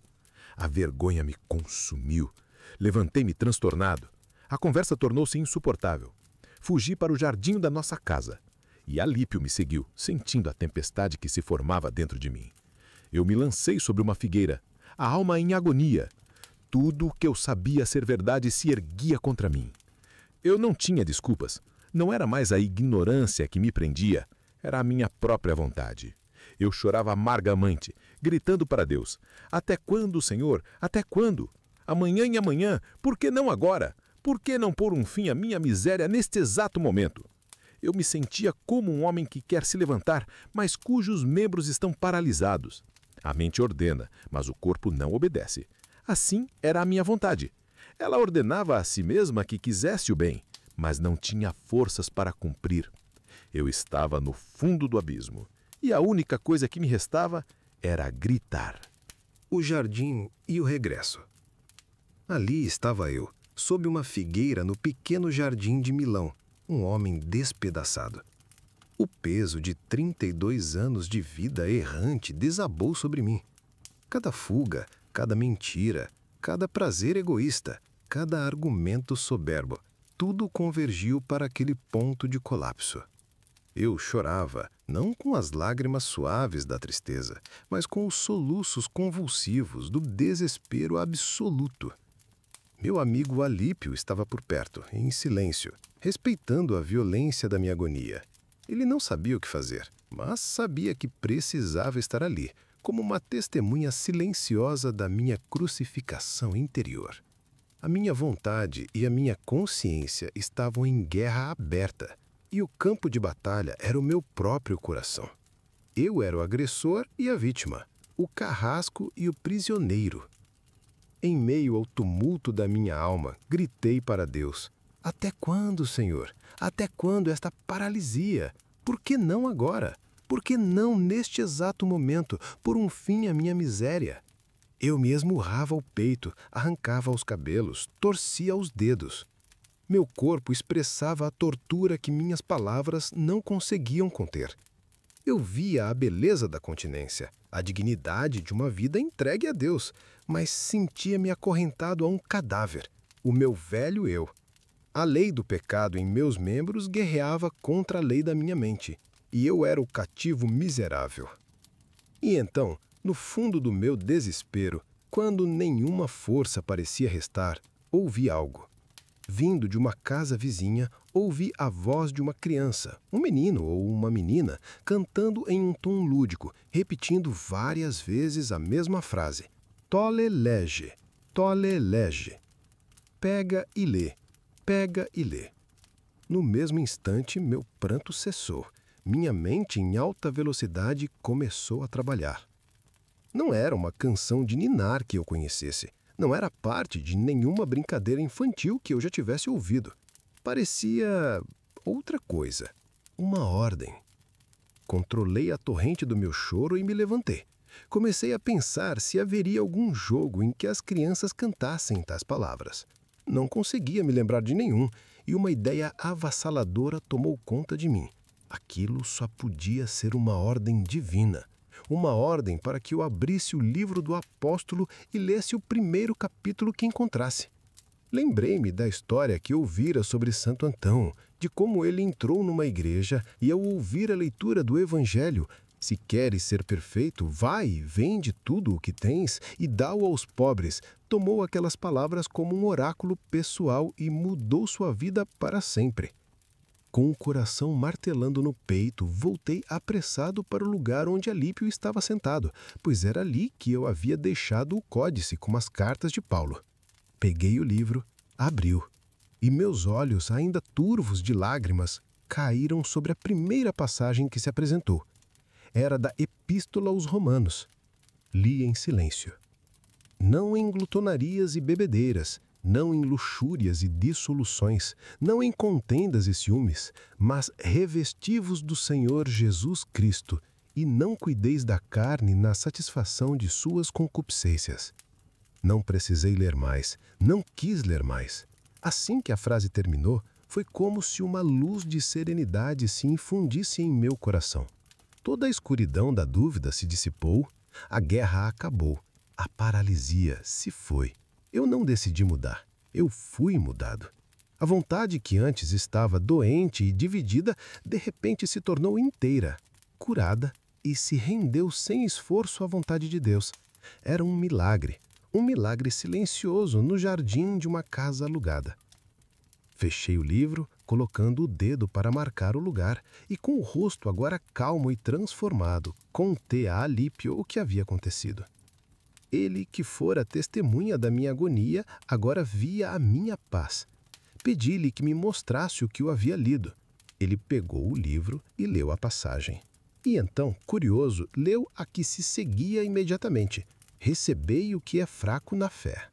A vergonha me consumiu. Levantei-me transtornado. A conversa tornou-se insuportável. Fugi para o jardim da nossa casa. E Alípio me seguiu, sentindo a tempestade que se formava dentro de mim. Eu me lancei sobre uma figueira, a alma em agonia. Tudo o que eu sabia ser verdade se erguia contra mim. Eu não tinha desculpas. Não era mais a ignorância que me prendia, era a minha própria vontade. Eu chorava amargamente, gritando para Deus: até quando, Senhor? Até quando? Amanhã e amanhã, por que não agora? Por que não pôr um fim à minha miséria neste exato momento? Eu me sentia como um homem que quer se levantar, mas cujos membros estão paralisados. A mente ordena, mas o corpo não obedece. Assim era a minha vontade. Ela ordenava a si mesma que quisesse o bem, mas não tinha forças para cumprir. Eu estava no fundo do abismo, e a única coisa que me restava era gritar. O jardim e o regresso. Ali estava eu, sob uma figueira no pequeno jardim de Milão, um homem despedaçado. O peso de 32 anos de vida errante desabou sobre mim. Cada fuga, cada mentira, cada prazer egoísta, cada argumento soberbo, tudo convergiu para aquele ponto de colapso. Eu chorava, não com as lágrimas suaves da tristeza, mas com os soluços convulsivos do desespero absoluto. Meu amigo Alípio estava por perto, em silêncio, respeitando a violência da minha agonia. Ele não sabia o que fazer, mas sabia que precisava estar ali, como uma testemunha silenciosa da minha crucificação interior. A minha vontade e a minha consciência estavam em guerra aberta, e o campo de batalha era o meu próprio coração. Eu era o agressor e a vítima, o carrasco e o prisioneiro. Em meio ao tumulto da minha alma, gritei para Deus: até quando, Senhor? Até quando esta paralisia? Por que não agora? Por que não neste exato momento, por um fim à minha miséria? Eu me esmurrava o peito, arrancava os cabelos, torcia os dedos. Meu corpo expressava a tortura que minhas palavras não conseguiam conter. Eu via a beleza da continência, a dignidade de uma vida entregue a Deus, mas sentia-me acorrentado a um cadáver, o meu velho eu. A lei do pecado em meus membros guerreava contra a lei da minha mente, e eu era o cativo miserável. E então, no fundo do meu desespero, quando nenhuma força parecia restar, ouvi algo. Vindo de uma casa vizinha, ouvi a voz de uma criança, um menino ou uma menina, cantando em um tom lúdico, repetindo várias vezes a mesma frase: tole lege, tole lege. Pega e lê, pega e lê. No mesmo instante, meu pranto cessou. Minha mente em alta velocidade começou a trabalhar. Não era uma canção de ninar que eu conhecesse. Não era parte de nenhuma brincadeira infantil que eu já tivesse ouvido. Parecia outra coisa, uma ordem. Controlei a torrente do meu choro e me levantei. Comecei a pensar se haveria algum jogo em que as crianças cantassem tais palavras. Não conseguia me lembrar de nenhum, e uma ideia avassaladora tomou conta de mim. Aquilo só podia ser uma ordem divina. Uma ordem para que eu abrisse o livro do apóstolo e lesse o primeiro capítulo que encontrasse. Lembrei-me da história que ouvira sobre Santo Antão, de como ele entrou numa igreja e, ao ouvir a leitura do Evangelho: se queres ser perfeito, vai, vende tudo o que tens e dá-o aos pobres, tomou aquelas palavras como um oráculo pessoal e mudou sua vida para sempre. Com o coração martelando no peito, voltei apressado para o lugar onde Alípio estava sentado, pois era ali que eu havia deixado o códice com as cartas de Paulo. Peguei o livro, abriu, e meus olhos, ainda turvos de lágrimas, caíram sobre a primeira passagem que se apresentou. Era da Epístola aos Romanos. Li em silêncio. Não em glutonarias e bebedeiras, não em luxúrias e dissoluções, não em contendas e ciúmes, mas revesti-vos do Senhor Jesus Cristo, e não cuideis da carne na satisfação de suas concupiscências. Não precisei ler mais, não quis ler mais. Assim que a frase terminou, foi como se uma luz de serenidade se infundisse em meu coração. Toda a escuridão da dúvida se dissipou, a guerra acabou, a paralisia se foi. Eu não decidi mudar, eu fui mudado. A vontade que antes estava doente e dividida, de repente se tornou inteira, curada e se rendeu sem esforço à vontade de Deus. Era um milagre silencioso no jardim de uma casa alugada. Fechei o livro, colocando o dedo para marcar o lugar, e com o rosto agora calmo e transformado, contei a Alípio o que havia acontecido. Ele, que fora testemunha da minha agonia, agora via a minha paz. Pedi-lhe que me mostrasse o que eu havia lido. Ele pegou o livro e leu a passagem. E então, curioso, leu a que se seguia imediatamente: recebei o que é fraco na fé.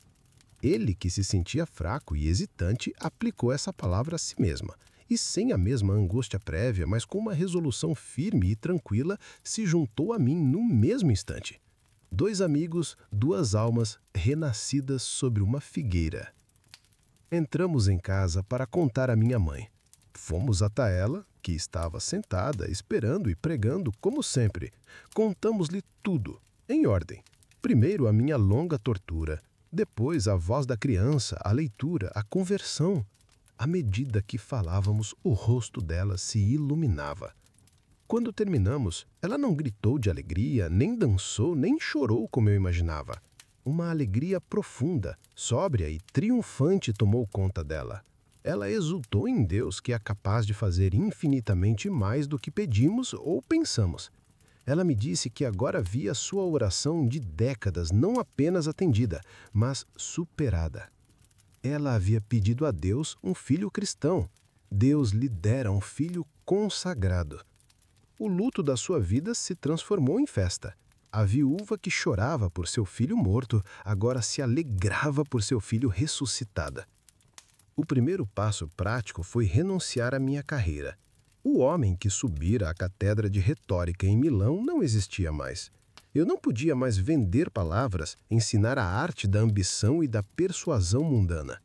Ele, que se sentia fraco e hesitante, aplicou essa palavra a si mesma, e sem a mesma angústia prévia, mas com uma resolução firme e tranquila, se juntou a mim no mesmo instante. 2 amigos, 2 almas renascidas sobre uma figueira. Entramos em casa para contar à minha mãe. Fomos até ela, que estava sentada, esperando e pregando, como sempre. Contamos-lhe tudo, em ordem. Primeiro a minha longa tortura, depois a voz da criança, a leitura, a conversão. À medida que falávamos, o rosto dela se iluminava. Quando terminamos, ela não gritou de alegria, nem dançou, nem chorou como eu imaginava. Uma alegria profunda, sóbria e triunfante tomou conta dela. Ela exultou em Deus, que é capaz de fazer infinitamente mais do que pedimos ou pensamos. Ela me disse que agora via sua oração de décadas não apenas atendida, mas superada. Ela havia pedido a Deus um filho cristão. Deus lhe dera um filho consagrado. O luto da sua vida se transformou em festa. A viúva que chorava por seu filho morto agora se alegrava por seu filho ressuscitada. O primeiro passo prático foi renunciar à minha carreira. O homem que subira à cátedra de retórica em Milão não existia mais. Eu não podia mais vender palavras, ensinar a arte da ambição e da persuasão mundana.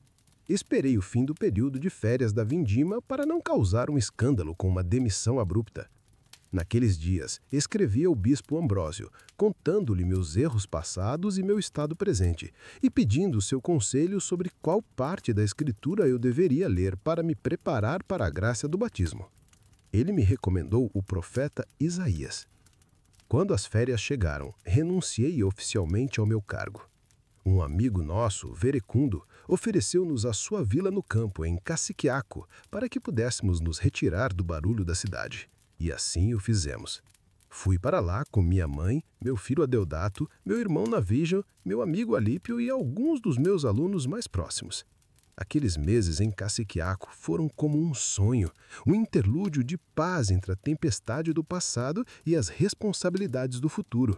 Esperei o fim do período de férias da vindima para não causar um escândalo com uma demissão abrupta. Naqueles dias, escrevi ao bispo Ambrósio, contando-lhe meus erros passados e meu estado presente, e pedindo seu conselho sobre qual parte da Escritura eu deveria ler para me preparar para a graça do batismo. Ele me recomendou o profeta Isaías. Quando as férias chegaram, renunciei oficialmente ao meu cargo. Um amigo nosso, Verecundo, ofereceu-nos a sua vila no campo, em Caciquiaco, para que pudéssemos nos retirar do barulho da cidade. E assim o fizemos. Fui para lá com minha mãe, meu filho Adeodato, meu irmão Navígio, meu amigo Alípio e alguns dos meus alunos mais próximos. Aqueles meses em Caciquiaco foram como um sonho, um interlúdio de paz entre a tempestade do passado e as responsabilidades do futuro.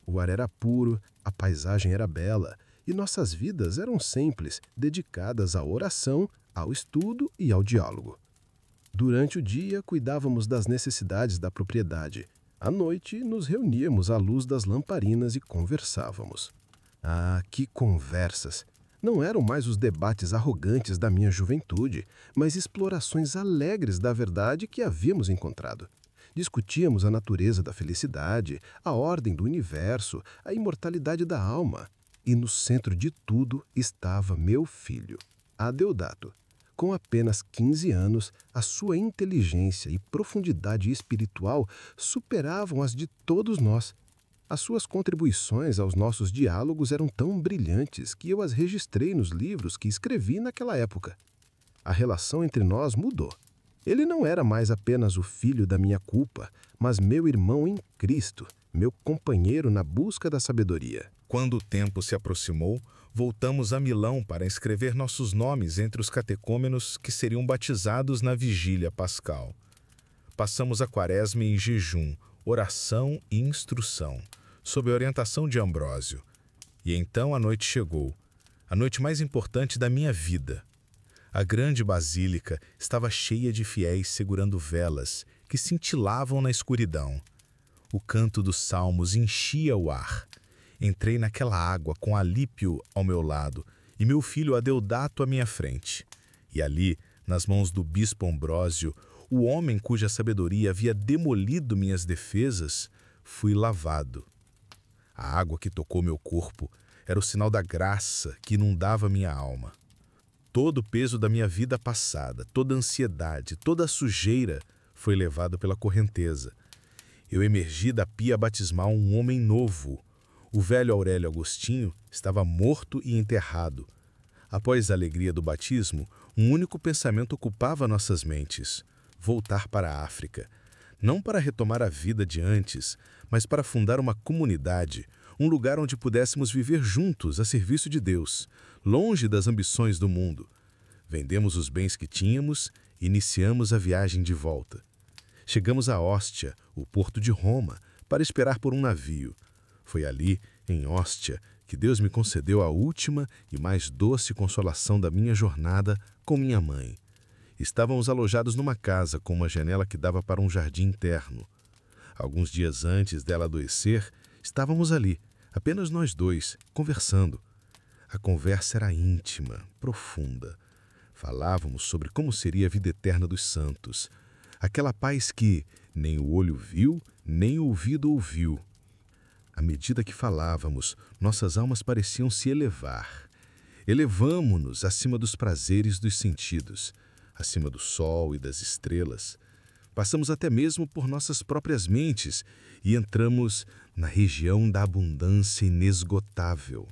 O ar era puro, a paisagem era bela, e nossas vidas eram simples, dedicadas à oração, ao estudo e ao diálogo. Durante o dia, cuidávamos das necessidades da propriedade. À noite, nos reuníamos à luz das lamparinas e conversávamos. Ah, que conversas! Não eram mais os debates arrogantes da minha juventude, mas explorações alegres da verdade que havíamos encontrado. Discutíamos a natureza da felicidade, a ordem do universo, a imortalidade da alma. E no centro de tudo estava meu filho, Adeodato. Com apenas 15 anos, a sua inteligência e profundidade espiritual superavam as de todos nós. As suas contribuições aos nossos diálogos eram tão brilhantes que eu as registrei nos livros que escrevi naquela época. A relação entre nós mudou. Ele não era mais apenas o filho da minha culpa, mas meu irmão em Cristo, meu companheiro na busca da sabedoria. Quando o tempo se aproximou, voltamos a Milão para escrever nossos nomes entre os catecúmenos que seriam batizados na vigília pascal. Passamos a quaresma em jejum, oração e instrução, sob a orientação de Ambrósio. E então a noite chegou, a noite mais importante da minha vida. A grande basílica estava cheia de fiéis segurando velas que cintilavam na escuridão. O canto dos salmos enchia o ar. Entrei naquela água com Alípio ao meu lado e meu filho Adeodato à minha frente. E ali, nas mãos do bispo Ambrósio, o homem cuja sabedoria havia demolido minhas defesas, fui lavado. A água que tocou meu corpo era o sinal da graça que inundava minha alma. Todo o peso da minha vida passada, toda a ansiedade, toda a sujeira foi levado pela correnteza. Eu emergi da pia batismal um homem novo. O velho Aurélio Agostinho estava morto e enterrado. Após a alegria do batismo, um único pensamento ocupava nossas mentes: voltar para a África. Não para retomar a vida de antes, mas para fundar uma comunidade, um lugar onde pudéssemos viver juntos a serviço de Deus, longe das ambições do mundo. Vendemos os bens que tínhamos e iniciamos a viagem de volta. Chegamos a Óstia, o porto de Roma, para esperar por um navio. Foi ali, em Óstia, que Deus me concedeu a última e mais doce consolação da minha jornada com minha mãe. Estávamos alojados numa casa com uma janela que dava para um jardim interno. Alguns dias antes dela adoecer, estávamos ali, apenas nós dois, conversando. A conversa era íntima, profunda. Falávamos sobre como seria a vida eterna dos santos, aquela paz que nem o olho viu, nem o ouvido ouviu. À medida que falávamos, nossas almas pareciam se elevar. Elevamo-nos acima dos prazeres dos sentidos, acima do sol e das estrelas. Passamos até mesmo por nossas próprias mentes e entramos na região da abundância inesgotável,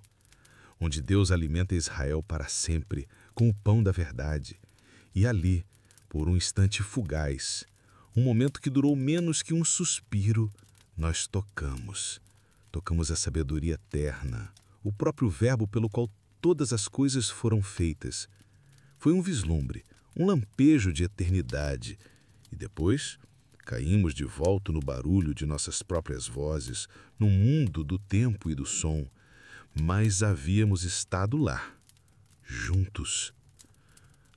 onde Deus alimenta Israel para sempre com o pão da verdade. E ali, por um instante fugaz, um momento que durou menos que um suspiro, nós tocamos a sabedoria eterna, o próprio verbo pelo qual todas as coisas foram feitas. Foi um vislumbre, um lampejo de eternidade, e depois caímos de volta no barulho de nossas próprias vozes, no mundo do tempo e do som, mas havíamos estado lá, juntos.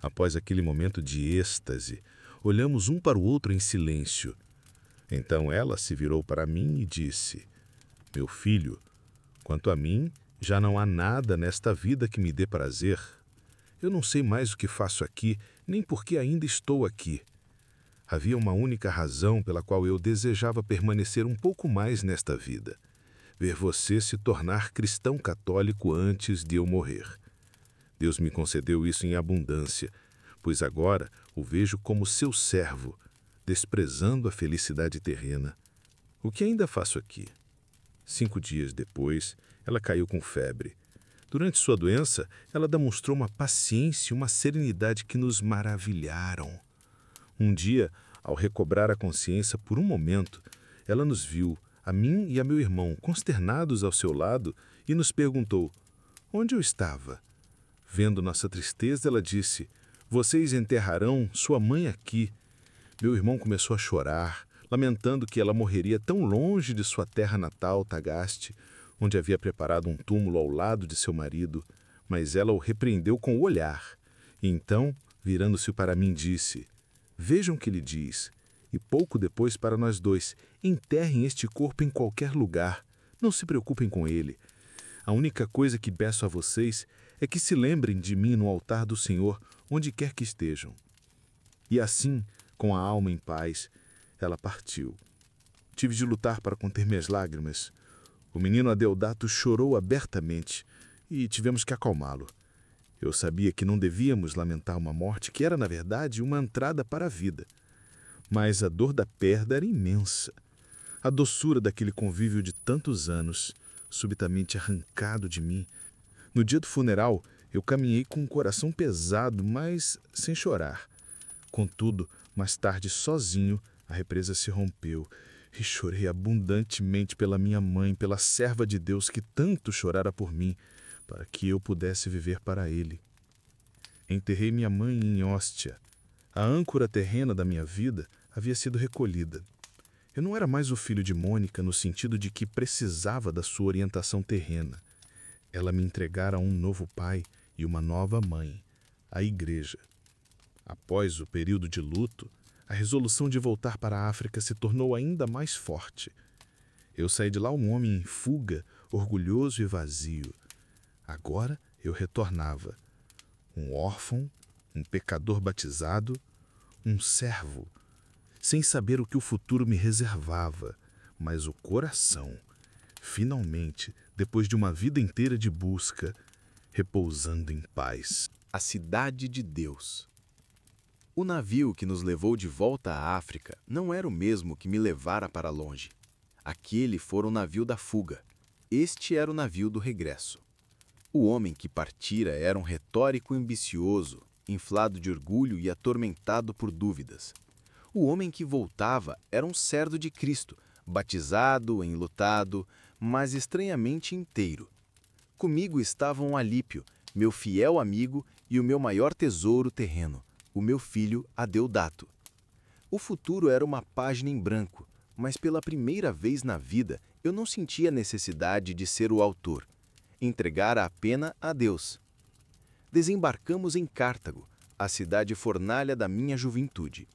Após aquele momento de êxtase, olhamos um para o outro em silêncio. Então ela se virou para mim e disse: "Meu filho, quanto a mim, já não há nada nesta vida que me dê prazer. Eu não sei mais o que faço aqui, nem por que ainda estou aqui. Havia uma única razão pela qual eu desejava permanecer um pouco mais nesta vida: ver você se tornar cristão católico antes de eu morrer. Deus me concedeu isso em abundância, pois agora o vejo como seu servo, desprezando a felicidade terrena. O que ainda faço aqui?" 5 dias depois, ela caiu com febre. Durante sua doença, ela demonstrou uma paciência e uma serenidade que nos maravilharam. Um dia, ao recobrar a consciência por um momento, ela nos viu, a mim e a meu irmão, consternados ao seu lado, e nos perguntou: onde eu estava? Vendo nossa tristeza, ela disse: "Vocês enterrarão sua mãe aqui." Meu irmão começou a chorar, lamentando que ela morreria tão longe de sua terra natal, Tagaste, onde havia preparado um túmulo ao lado de seu marido, mas ela o repreendeu com o olhar. E então, virando-se para mim, disse: "Vejam o que ele diz, e pouco depois para nós dois: enterrem este corpo em qualquer lugar, não se preocupem com ele. A única coisa que peço a vocês é que se lembrem de mim no altar do Senhor, onde quer que estejam." E assim, com a alma em paz, ela partiu. Tive de lutar para conter minhas lágrimas. O menino Adeodato chorou abertamente e tivemos que acalmá-lo. Eu sabia que não devíamos lamentar uma morte que era, na verdade, uma entrada para a vida. Mas a dor da perda era imensa. A doçura daquele convívio de tantos anos, subitamente arrancado de mim. No dia do funeral, eu caminhei com o coração pesado, mas sem chorar. Contudo, mais tarde, sozinho, a represa se rompeu e chorei abundantemente pela minha mãe, pela serva de Deus que tanto chorara por mim, para que eu pudesse viver para ele. Enterrei minha mãe em Óstia. A âncora terrena da minha vida havia sido recolhida. Eu não era mais o filho de Mônica no sentido de que precisava da sua orientação terrena. Ela me entregara um novo pai e uma nova mãe, a Igreja. Após o período de luto, a resolução de voltar para a África se tornou ainda mais forte. Eu saí de lá um homem em fuga, orgulhoso e vazio. Agora eu retornava, um órfão, um pecador batizado, um servo, sem saber o que o futuro me reservava, mas o coração, finalmente, depois de uma vida inteira de busca, repousando em paz. a cidade de Deus. O navio que nos levou de volta à África não era o mesmo que me levara para longe. Aquele fora o navio da fuga. Este era o navio do regresso. O homem que partira era um retórico ambicioso, inflado de orgulho e atormentado por dúvidas. O homem que voltava era um servo de Cristo, batizado, enlutado, mas estranhamente inteiro. Comigo estavam Alípio, meu fiel amigo e o meu maior tesouro terreno, o meu filho Adeodato. O futuro era uma página em branco, mas pela primeira vez na vida eu não sentia a necessidade de ser o autor. Entregara a pena a Deus. Desembarcamos em Cartago, a cidade fornalha da minha juventude.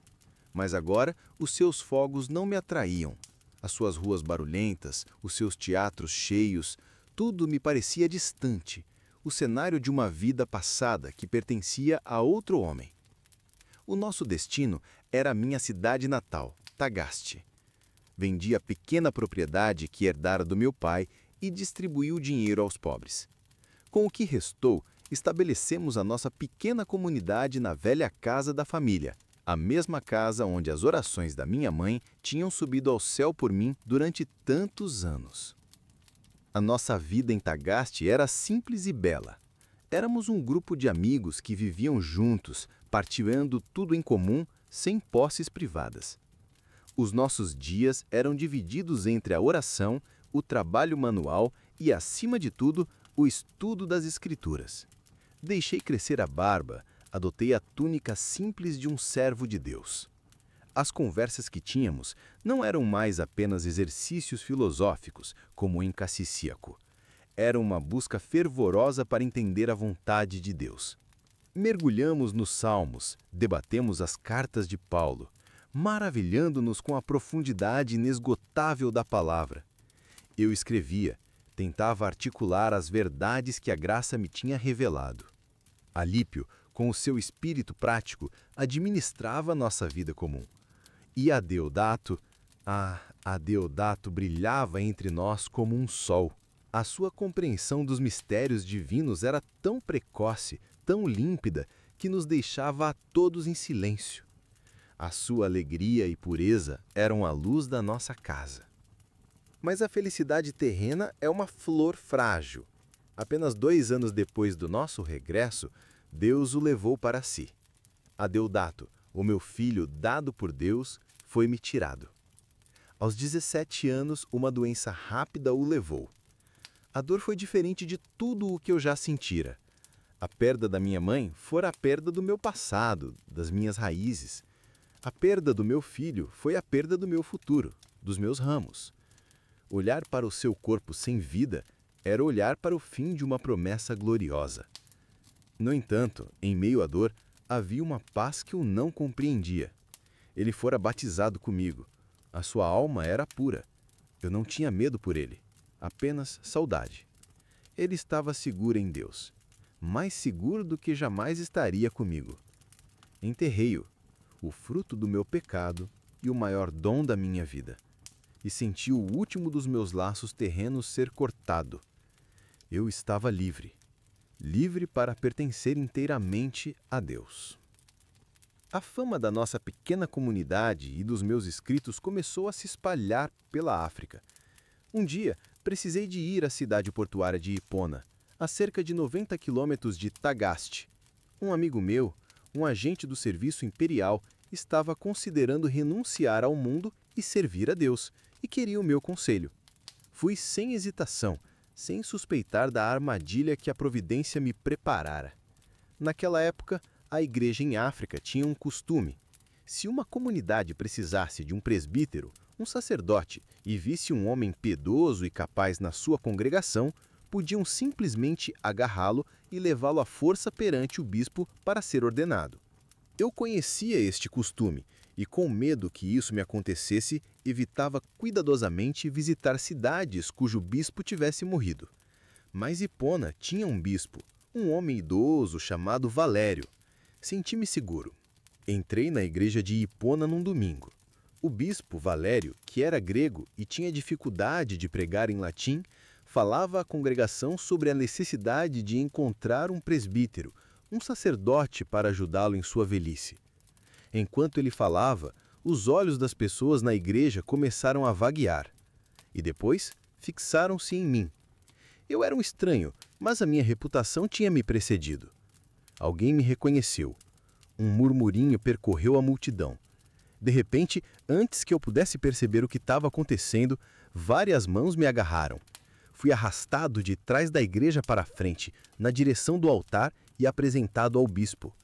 Mas agora os seus fogos não me atraíam. As suas ruas barulhentas, os seus teatros cheios, tudo me parecia distante, o cenário de uma vida passada que pertencia a outro homem. O nosso destino era a minha cidade natal, Tagaste. Vendi a pequena propriedade que herdara do meu pai e distribuí o dinheiro aos pobres. Com o que restou, estabelecemos a nossa pequena comunidade na velha casa da família, a mesma casa onde as orações da minha mãe tinham subido ao céu por mim durante tantos anos. A nossa vida em Tagaste era simples e bela. Éramos um grupo de amigos que viviam juntos, partilhando tudo em comum, sem posses privadas. Os nossos dias eram divididos entre a oração, o trabalho manual e, acima de tudo, o estudo das Escrituras. Deixei crescer a barba, adotei a túnica simples de um servo de Deus. As conversas que tínhamos não eram mais apenas exercícios filosóficos, como em Cassicíaco. Era uma busca fervorosa para entender a vontade de Deus. Mergulhamos nos Salmos, debatemos as cartas de Paulo, maravilhando-nos com a profundidade inesgotável da palavra. Eu escrevia, tentava articular as verdades que a graça me tinha revelado. Alípio, com o seu espírito prático, administrava nossa vida comum. E Adeodato brilhava entre nós como um sol. A sua compreensão dos mistérios divinos era tão precoce, tão límpida, que nos deixava a todos em silêncio. A sua alegria e pureza eram a luz da nossa casa. Mas a felicidade terrena é uma flor frágil. Apenas 2 anos depois do nosso regresso, Deus o levou para si. Adeodato, o meu filho dado por Deus, foi-me tirado. Aos 17 anos, uma doença rápida o levou. A dor foi diferente de tudo o que eu já sentira. A perda da minha mãe fora a perda do meu passado, das minhas raízes. A perda do meu filho foi a perda do meu futuro, dos meus ramos. Olhar para o seu corpo sem vida era olhar para o fim de uma promessa gloriosa. No entanto, em meio à dor, havia uma paz que eu não compreendia. Ele fora batizado comigo. A sua alma era pura. Eu não tinha medo por ele, apenas saudade. Ele estava seguro em Deus, mais seguro do que jamais estaria comigo. Enterrei-o, o fruto do meu pecado e o maior dom da minha vida, e senti o último dos meus laços terrenos ser cortado. Eu estava livre, livre para pertencer inteiramente a Deus. A fama da nossa pequena comunidade e dos meus escritos começou a se espalhar pela África. Um dia, precisei de ir à cidade portuária de Hipona, a cerca de 90 quilômetros de Tagaste. Um amigo meu, um agente do serviço imperial, estava considerando renunciar ao mundo e servir a Deus, e queria o meu conselho. Fui sem hesitação, sem suspeitar da armadilha que a providência me preparara. Naquela época, a igreja em África tinha um costume. Se uma comunidade precisasse de um presbítero, um sacerdote, e visse um homem piedoso e capaz na sua congregação, podiam simplesmente agarrá-lo e levá-lo à força perante o bispo para ser ordenado. Eu conhecia este costume e, com medo que isso me acontecesse, evitava cuidadosamente visitar cidades cujo bispo tivesse morrido. Mas Hipona tinha um bispo, um homem idoso chamado Valério. Senti-me seguro. Entrei na igreja de Hipona num domingo. O bispo Valério, que era grego e tinha dificuldade de pregar em latim, falava à congregação sobre a necessidade de encontrar um presbítero, um sacerdote para ajudá-lo em sua velhice. Enquanto ele falava, os olhos das pessoas na igreja começaram a vaguear. E depois fixaram-se em mim. Eu era um estranho, mas a minha reputação tinha me precedido. Alguém me reconheceu. Um murmurinho percorreu a multidão. De repente, antes que eu pudesse perceber o que estava acontecendo, várias mãos me agarraram. Fui arrastado de trás da igreja para a frente, na direção do altar e apresentado ao bispo.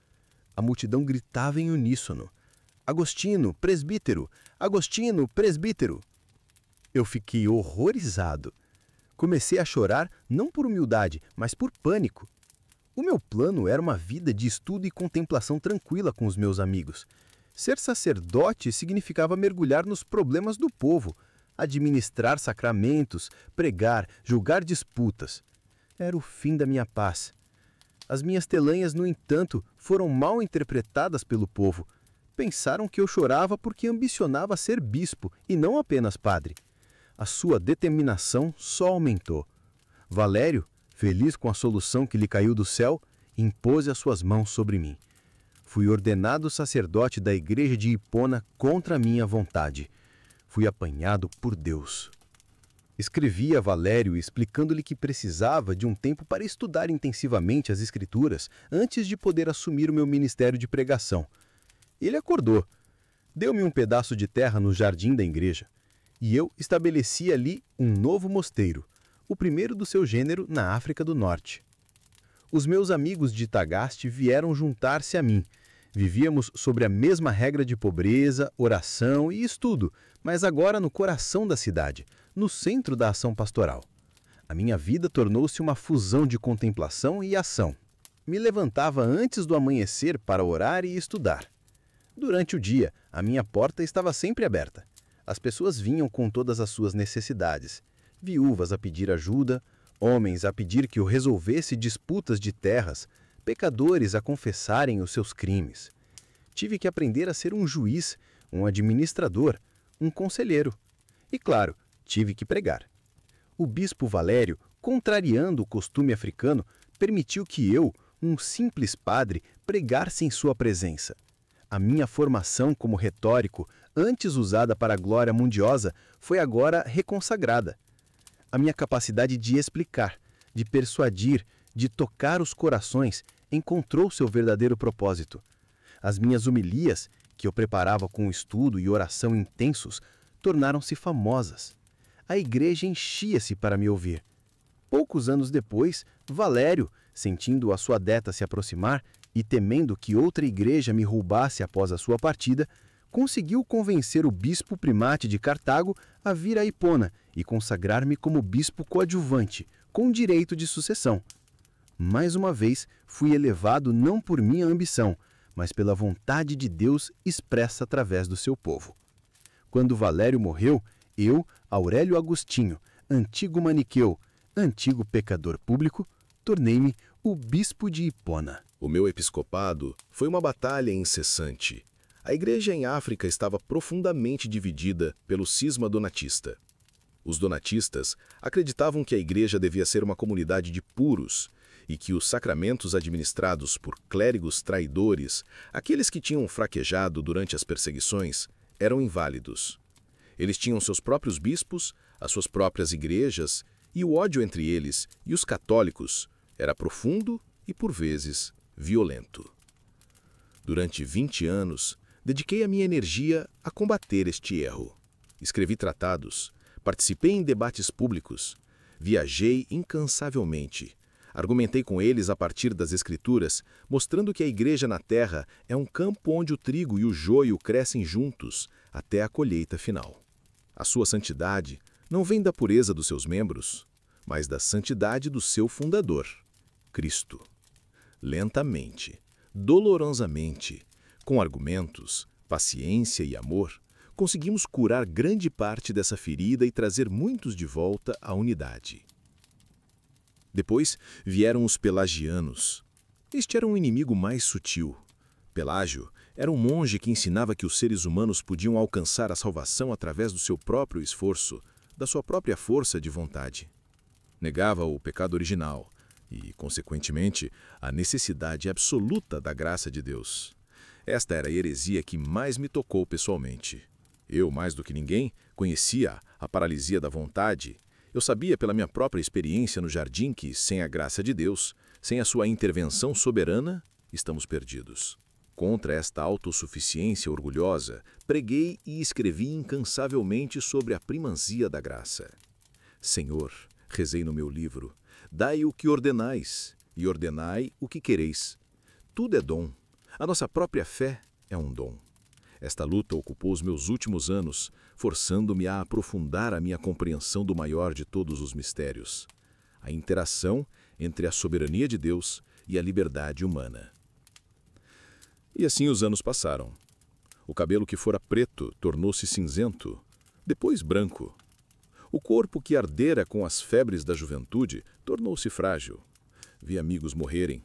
A multidão gritava em uníssono: "Agostinho, presbítero! Agostinho, presbítero!" Eu fiquei horrorizado. Comecei a chorar não por humildade, mas por pânico. O meu plano era uma vida de estudo e contemplação tranquila com os meus amigos. Ser sacerdote significava mergulhar nos problemas do povo, administrar sacramentos, pregar, julgar disputas. Era o fim da minha paz. As minhas telanhas, no entanto, foram mal interpretadas pelo povo. Pensaram que eu chorava porque ambicionava ser bispo e não apenas padre. A sua determinação só aumentou. Valério, feliz com a solução que lhe caiu do céu, impôs as suas mãos sobre mim. Fui ordenado sacerdote da igreja de Hipona contra a minha vontade. Fui apanhado por Deus. Escrevi a Valério explicando-lhe que precisava de um tempo para estudar intensivamente as Escrituras antes de poder assumir o meu ministério de pregação. Ele acordou. Deu-me um pedaço de terra no jardim da igreja. E eu estabeleci ali um novo mosteiro, o primeiro do seu gênero na África do Norte. Os meus amigos de Tagaste vieram juntar-se a mim. Vivíamos sobre a mesma regra de pobreza, oração e estudo, mas agora no coração da cidade, no centro da ação pastoral. A minha vida tornou-se uma fusão de contemplação e ação. Me levantava antes do amanhecer para orar e estudar. Durante o dia, a minha porta estava sempre aberta. As pessoas vinham com todas as suas necessidades. Viúvas a pedir ajuda, homens a pedir que eu resolvesse disputas de terras, pecadores a confessarem os seus crimes. Tive que aprender a ser um juiz, um administrador, um conselheiro. E, claro, tive que pregar. O bispo Valério, contrariando o costume africano, permitiu que eu, um simples padre, pregasse em sua presença. A minha formação como retórico, antes usada para a glória mundiosa, foi agora reconsagrada. A minha capacidade de explicar, de persuadir, de tocar os corações, encontrou seu verdadeiro propósito. As minhas homilias, que eu preparava com estudo e oração intensos, tornaram-se famosas. A igreja enchia-se para me ouvir. Poucos anos depois, Valério, sentindo a sua deta se aproximar e temendo que outra igreja me roubasse após a sua partida, conseguiu convencer o bispo primate de Cartago a vir a Hipona e consagrar-me como bispo coadjuvante, com direito de sucessão. Mais uma vez, fui elevado não por minha ambição, mas pela vontade de Deus expressa através do seu povo. Quando Valério morreu, eu, Aurélio Agostinho, antigo maniqueu, antigo pecador público, tornei-me o bispo de Hipona. O meu episcopado foi uma batalha incessante. A igreja em África estava profundamente dividida pelo cisma donatista. Os donatistas acreditavam que a igreja devia ser uma comunidade de puros e que os sacramentos administrados por clérigos traidores, aqueles que tinham fraquejado durante as perseguições, eram inválidos. Eles tinham seus próprios bispos, as suas próprias igrejas, e o ódio entre eles e os católicos era profundo e, por vezes, violento. Durante 20 anos, dediquei a minha energia a combater este erro. Escrevi tratados, participei em debates públicos, viajei incansavelmente, argumentei com eles a partir das Escrituras, mostrando que a igreja na terra é um campo onde o trigo e o joio crescem juntos até a colheita final. A sua santidade não vem da pureza dos seus membros, mas da santidade do seu fundador, Cristo. Lentamente, dolorosamente, com argumentos, paciência e amor, conseguimos curar grande parte dessa ferida e trazer muitos de volta à unidade. Depois vieram os pelagianos. Este era um inimigo mais sutil. Pelágio era um monge que ensinava que os seres humanos podiam alcançar a salvação através do seu próprio esforço, da sua própria força de vontade. Negava o pecado original, e, consequentemente, a necessidade absoluta da graça de Deus. Esta era a heresia que mais me tocou pessoalmente. Eu, mais do que ninguém, conhecia a paralisia da vontade. Eu sabia pela minha própria experiência no jardim que, sem a graça de Deus, sem a sua intervenção soberana, estamos perdidos. Contra esta autossuficiência orgulhosa, preguei e escrevi incansavelmente sobre a primazia da graça. Senhor, rezei no meu livro, dai o que ordenais, e ordenai o que quereis. Tudo é dom. A nossa própria fé é um dom. Esta luta ocupou os meus últimos anos, forçando-me a aprofundar a minha compreensão do maior de todos os mistérios, a interação entre a soberania de Deus e a liberdade humana. E assim os anos passaram. O cabelo que fora preto tornou-se cinzento, depois branco. O corpo que ardera com as febres da juventude tornou-se frágil. Vi amigos morrerem.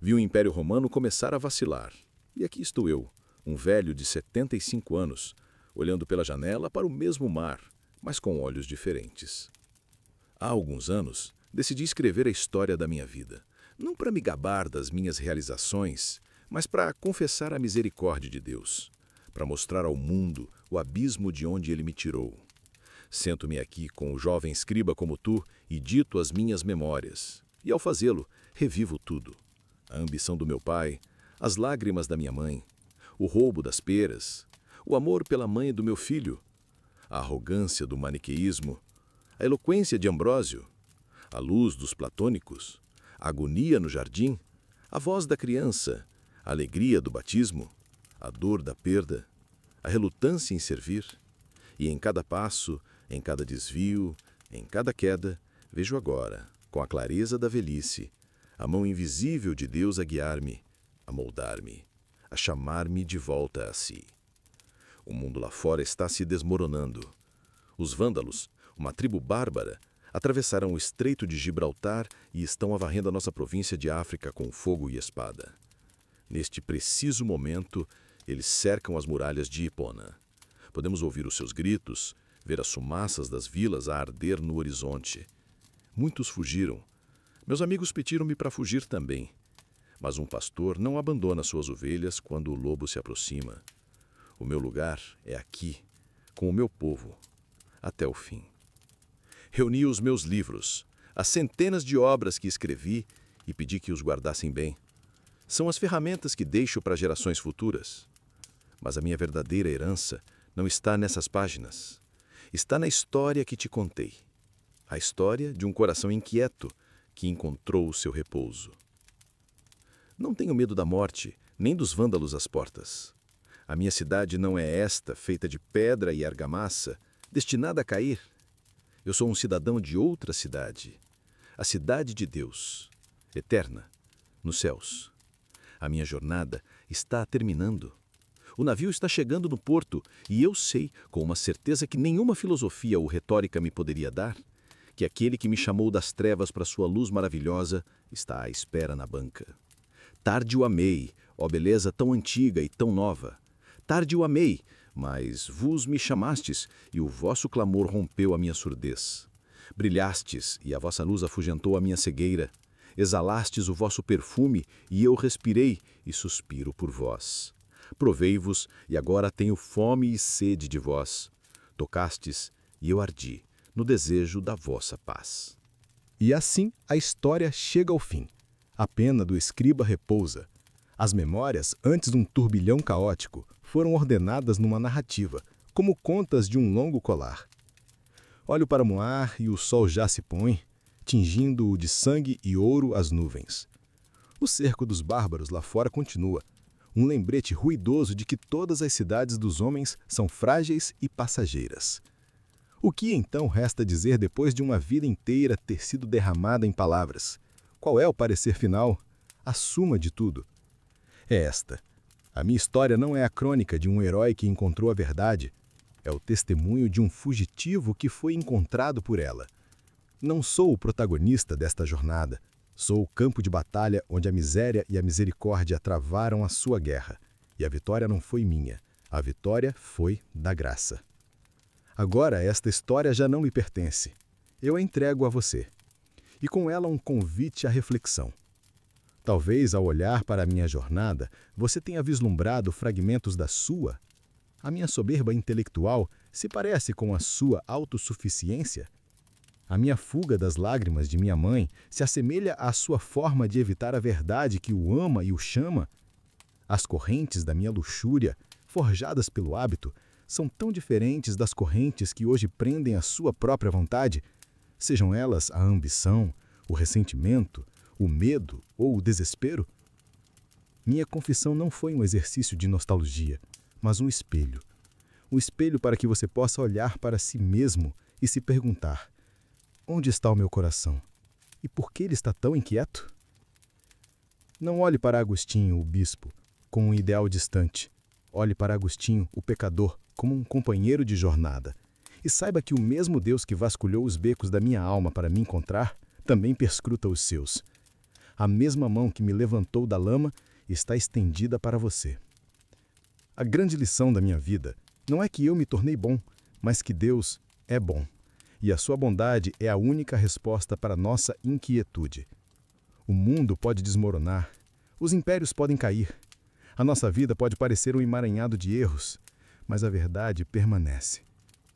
Vi o Império Romano começar a vacilar. E aqui estou eu, um velho de 75 anos, olhando pela janela para o mesmo mar, mas com olhos diferentes. Há alguns anos, decidi escrever a história da minha vida, não para me gabar das minhas realizações, mas para confessar a misericórdia de Deus, para mostrar ao mundo o abismo de onde Ele me tirou. Sento-me aqui com o jovem escriba como tu e dito as minhas memórias, e ao fazê-lo, revivo tudo. A ambição do meu pai, as lágrimas da minha mãe, o roubo das peras, o amor pela mãe do meu filho, a arrogância do maniqueísmo, a eloquência de Ambrósio, a luz dos platônicos, a agonia no jardim, a voz da criança, a alegria do batismo, a dor da perda, a relutância em servir. E em cada passo, em cada desvio, em cada queda, vejo agora, com a clareza da velhice, a mão invisível de Deus a guiar-me, a moldar-me, a chamar-me de volta a si. O mundo lá fora está se desmoronando. Os vândalos, uma tribo bárbara, atravessaram o Estreito de Gibraltar e estão avarrendo a nossa província de África com fogo e espada. Neste preciso momento, eles cercam as muralhas de Hipona. Podemos ouvir os seus gritos, ver as fumaças das vilas a arder no horizonte. Muitos fugiram. Meus amigos pediram-me para fugir também. Mas um pastor não abandona suas ovelhas quando o lobo se aproxima. O meu lugar é aqui, com o meu povo, até o fim. Reuni os meus livros, as centenas de obras que escrevi e pedi que os guardassem bem. São as ferramentas que deixo para gerações futuras. Mas a minha verdadeira herança não está nessas páginas. Está na história que te contei. A história de um coração inquieto que encontrou o seu repouso. Não tenho medo da morte, nem dos vândalos às portas. A minha cidade não é esta, feita de pedra e argamassa, destinada a cair. Eu sou um cidadão de outra cidade, a cidade de Deus, eterna, nos céus. A minha jornada está terminando. O navio está chegando no porto e eu sei, com uma certeza que nenhuma filosofia ou retórica me poderia dar, que aquele que me chamou das trevas para sua luz maravilhosa está à espera na banca. Tarde o amei, ó beleza tão antiga e tão nova. Tarde o amei, mas vos me chamastes e o vosso clamor rompeu a minha surdez. Brilhastes e a vossa luz afugentou a minha cegueira. Exalastes o vosso perfume e eu respirei e suspiro por vós. Provei-vos e agora tenho fome e sede de vós. Tocastes e eu ardi no desejo da vossa paz. E assim a história chega ao fim. A pena do escriba repousa. As memórias, antes de um turbilhão caótico, foram ordenadas numa narrativa, como contas de um longo colar. Olho para o mar e o sol já se põe, tingindo-o de sangue e ouro as nuvens. O cerco dos bárbaros lá fora continua, um lembrete ruidoso de que todas as cidades dos homens são frágeis e passageiras. O que então resta dizer depois de uma vida inteira ter sido derramada em palavras? Qual é o parecer final? A suma de tudo. É esta. A minha história não é a crônica de um herói que encontrou a verdade. É o testemunho de um fugitivo que foi encontrado por ela. Não sou o protagonista desta jornada. Sou o campo de batalha onde a miséria e a misericórdia travaram a sua guerra. E a vitória não foi minha. A vitória foi da graça. Agora esta história já não me pertence. Eu a entrego a você. e com ela um convite à reflexão. Talvez, ao olhar para a minha jornada, você tenha vislumbrado fragmentos da sua. A minha soberba intelectual se parece com a sua autossuficiência? A minha fuga das lágrimas de minha mãe se assemelha à sua forma de evitar a verdade que o ama e o chama? As correntes da minha luxúria, forjadas pelo hábito, são tão diferentes das correntes que hoje prendem a sua própria vontade, sejam elas a ambição, o ressentimento, o medo ou o desespero? Minha confissão não foi um exercício de nostalgia, mas um espelho. Um espelho para que você possa olhar para si mesmo e se perguntar: onde está o meu coração? E por que ele está tão inquieto? Não olhe para Agostinho, o bispo, como um ideal distante. Olhe para Agostinho, o pecador, como um companheiro de jornada. E saiba que o mesmo Deus que vasculhou os becos da minha alma para me encontrar, também perscruta os seus. A mesma mão que me levantou da lama está estendida para você. A grande lição da minha vida não é que eu me tornei bom, mas que Deus é bom. E a sua bondade é a única resposta para nossa inquietude. O mundo pode desmoronar, os impérios podem cair, a nossa vida pode parecer um emaranhado de erros, mas a verdade permanece.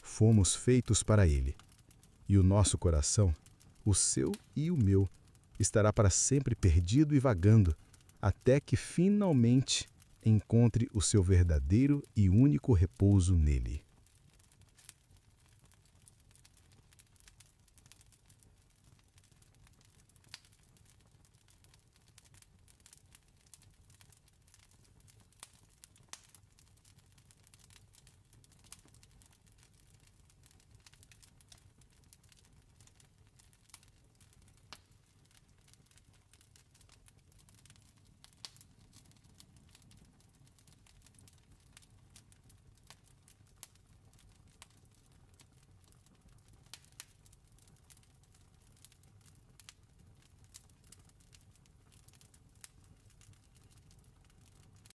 Fomos feitos para Ele. E o nosso coração, o seu e o meu, estará para sempre perdido e vagando, até que finalmente encontre o seu verdadeiro e único repouso nele.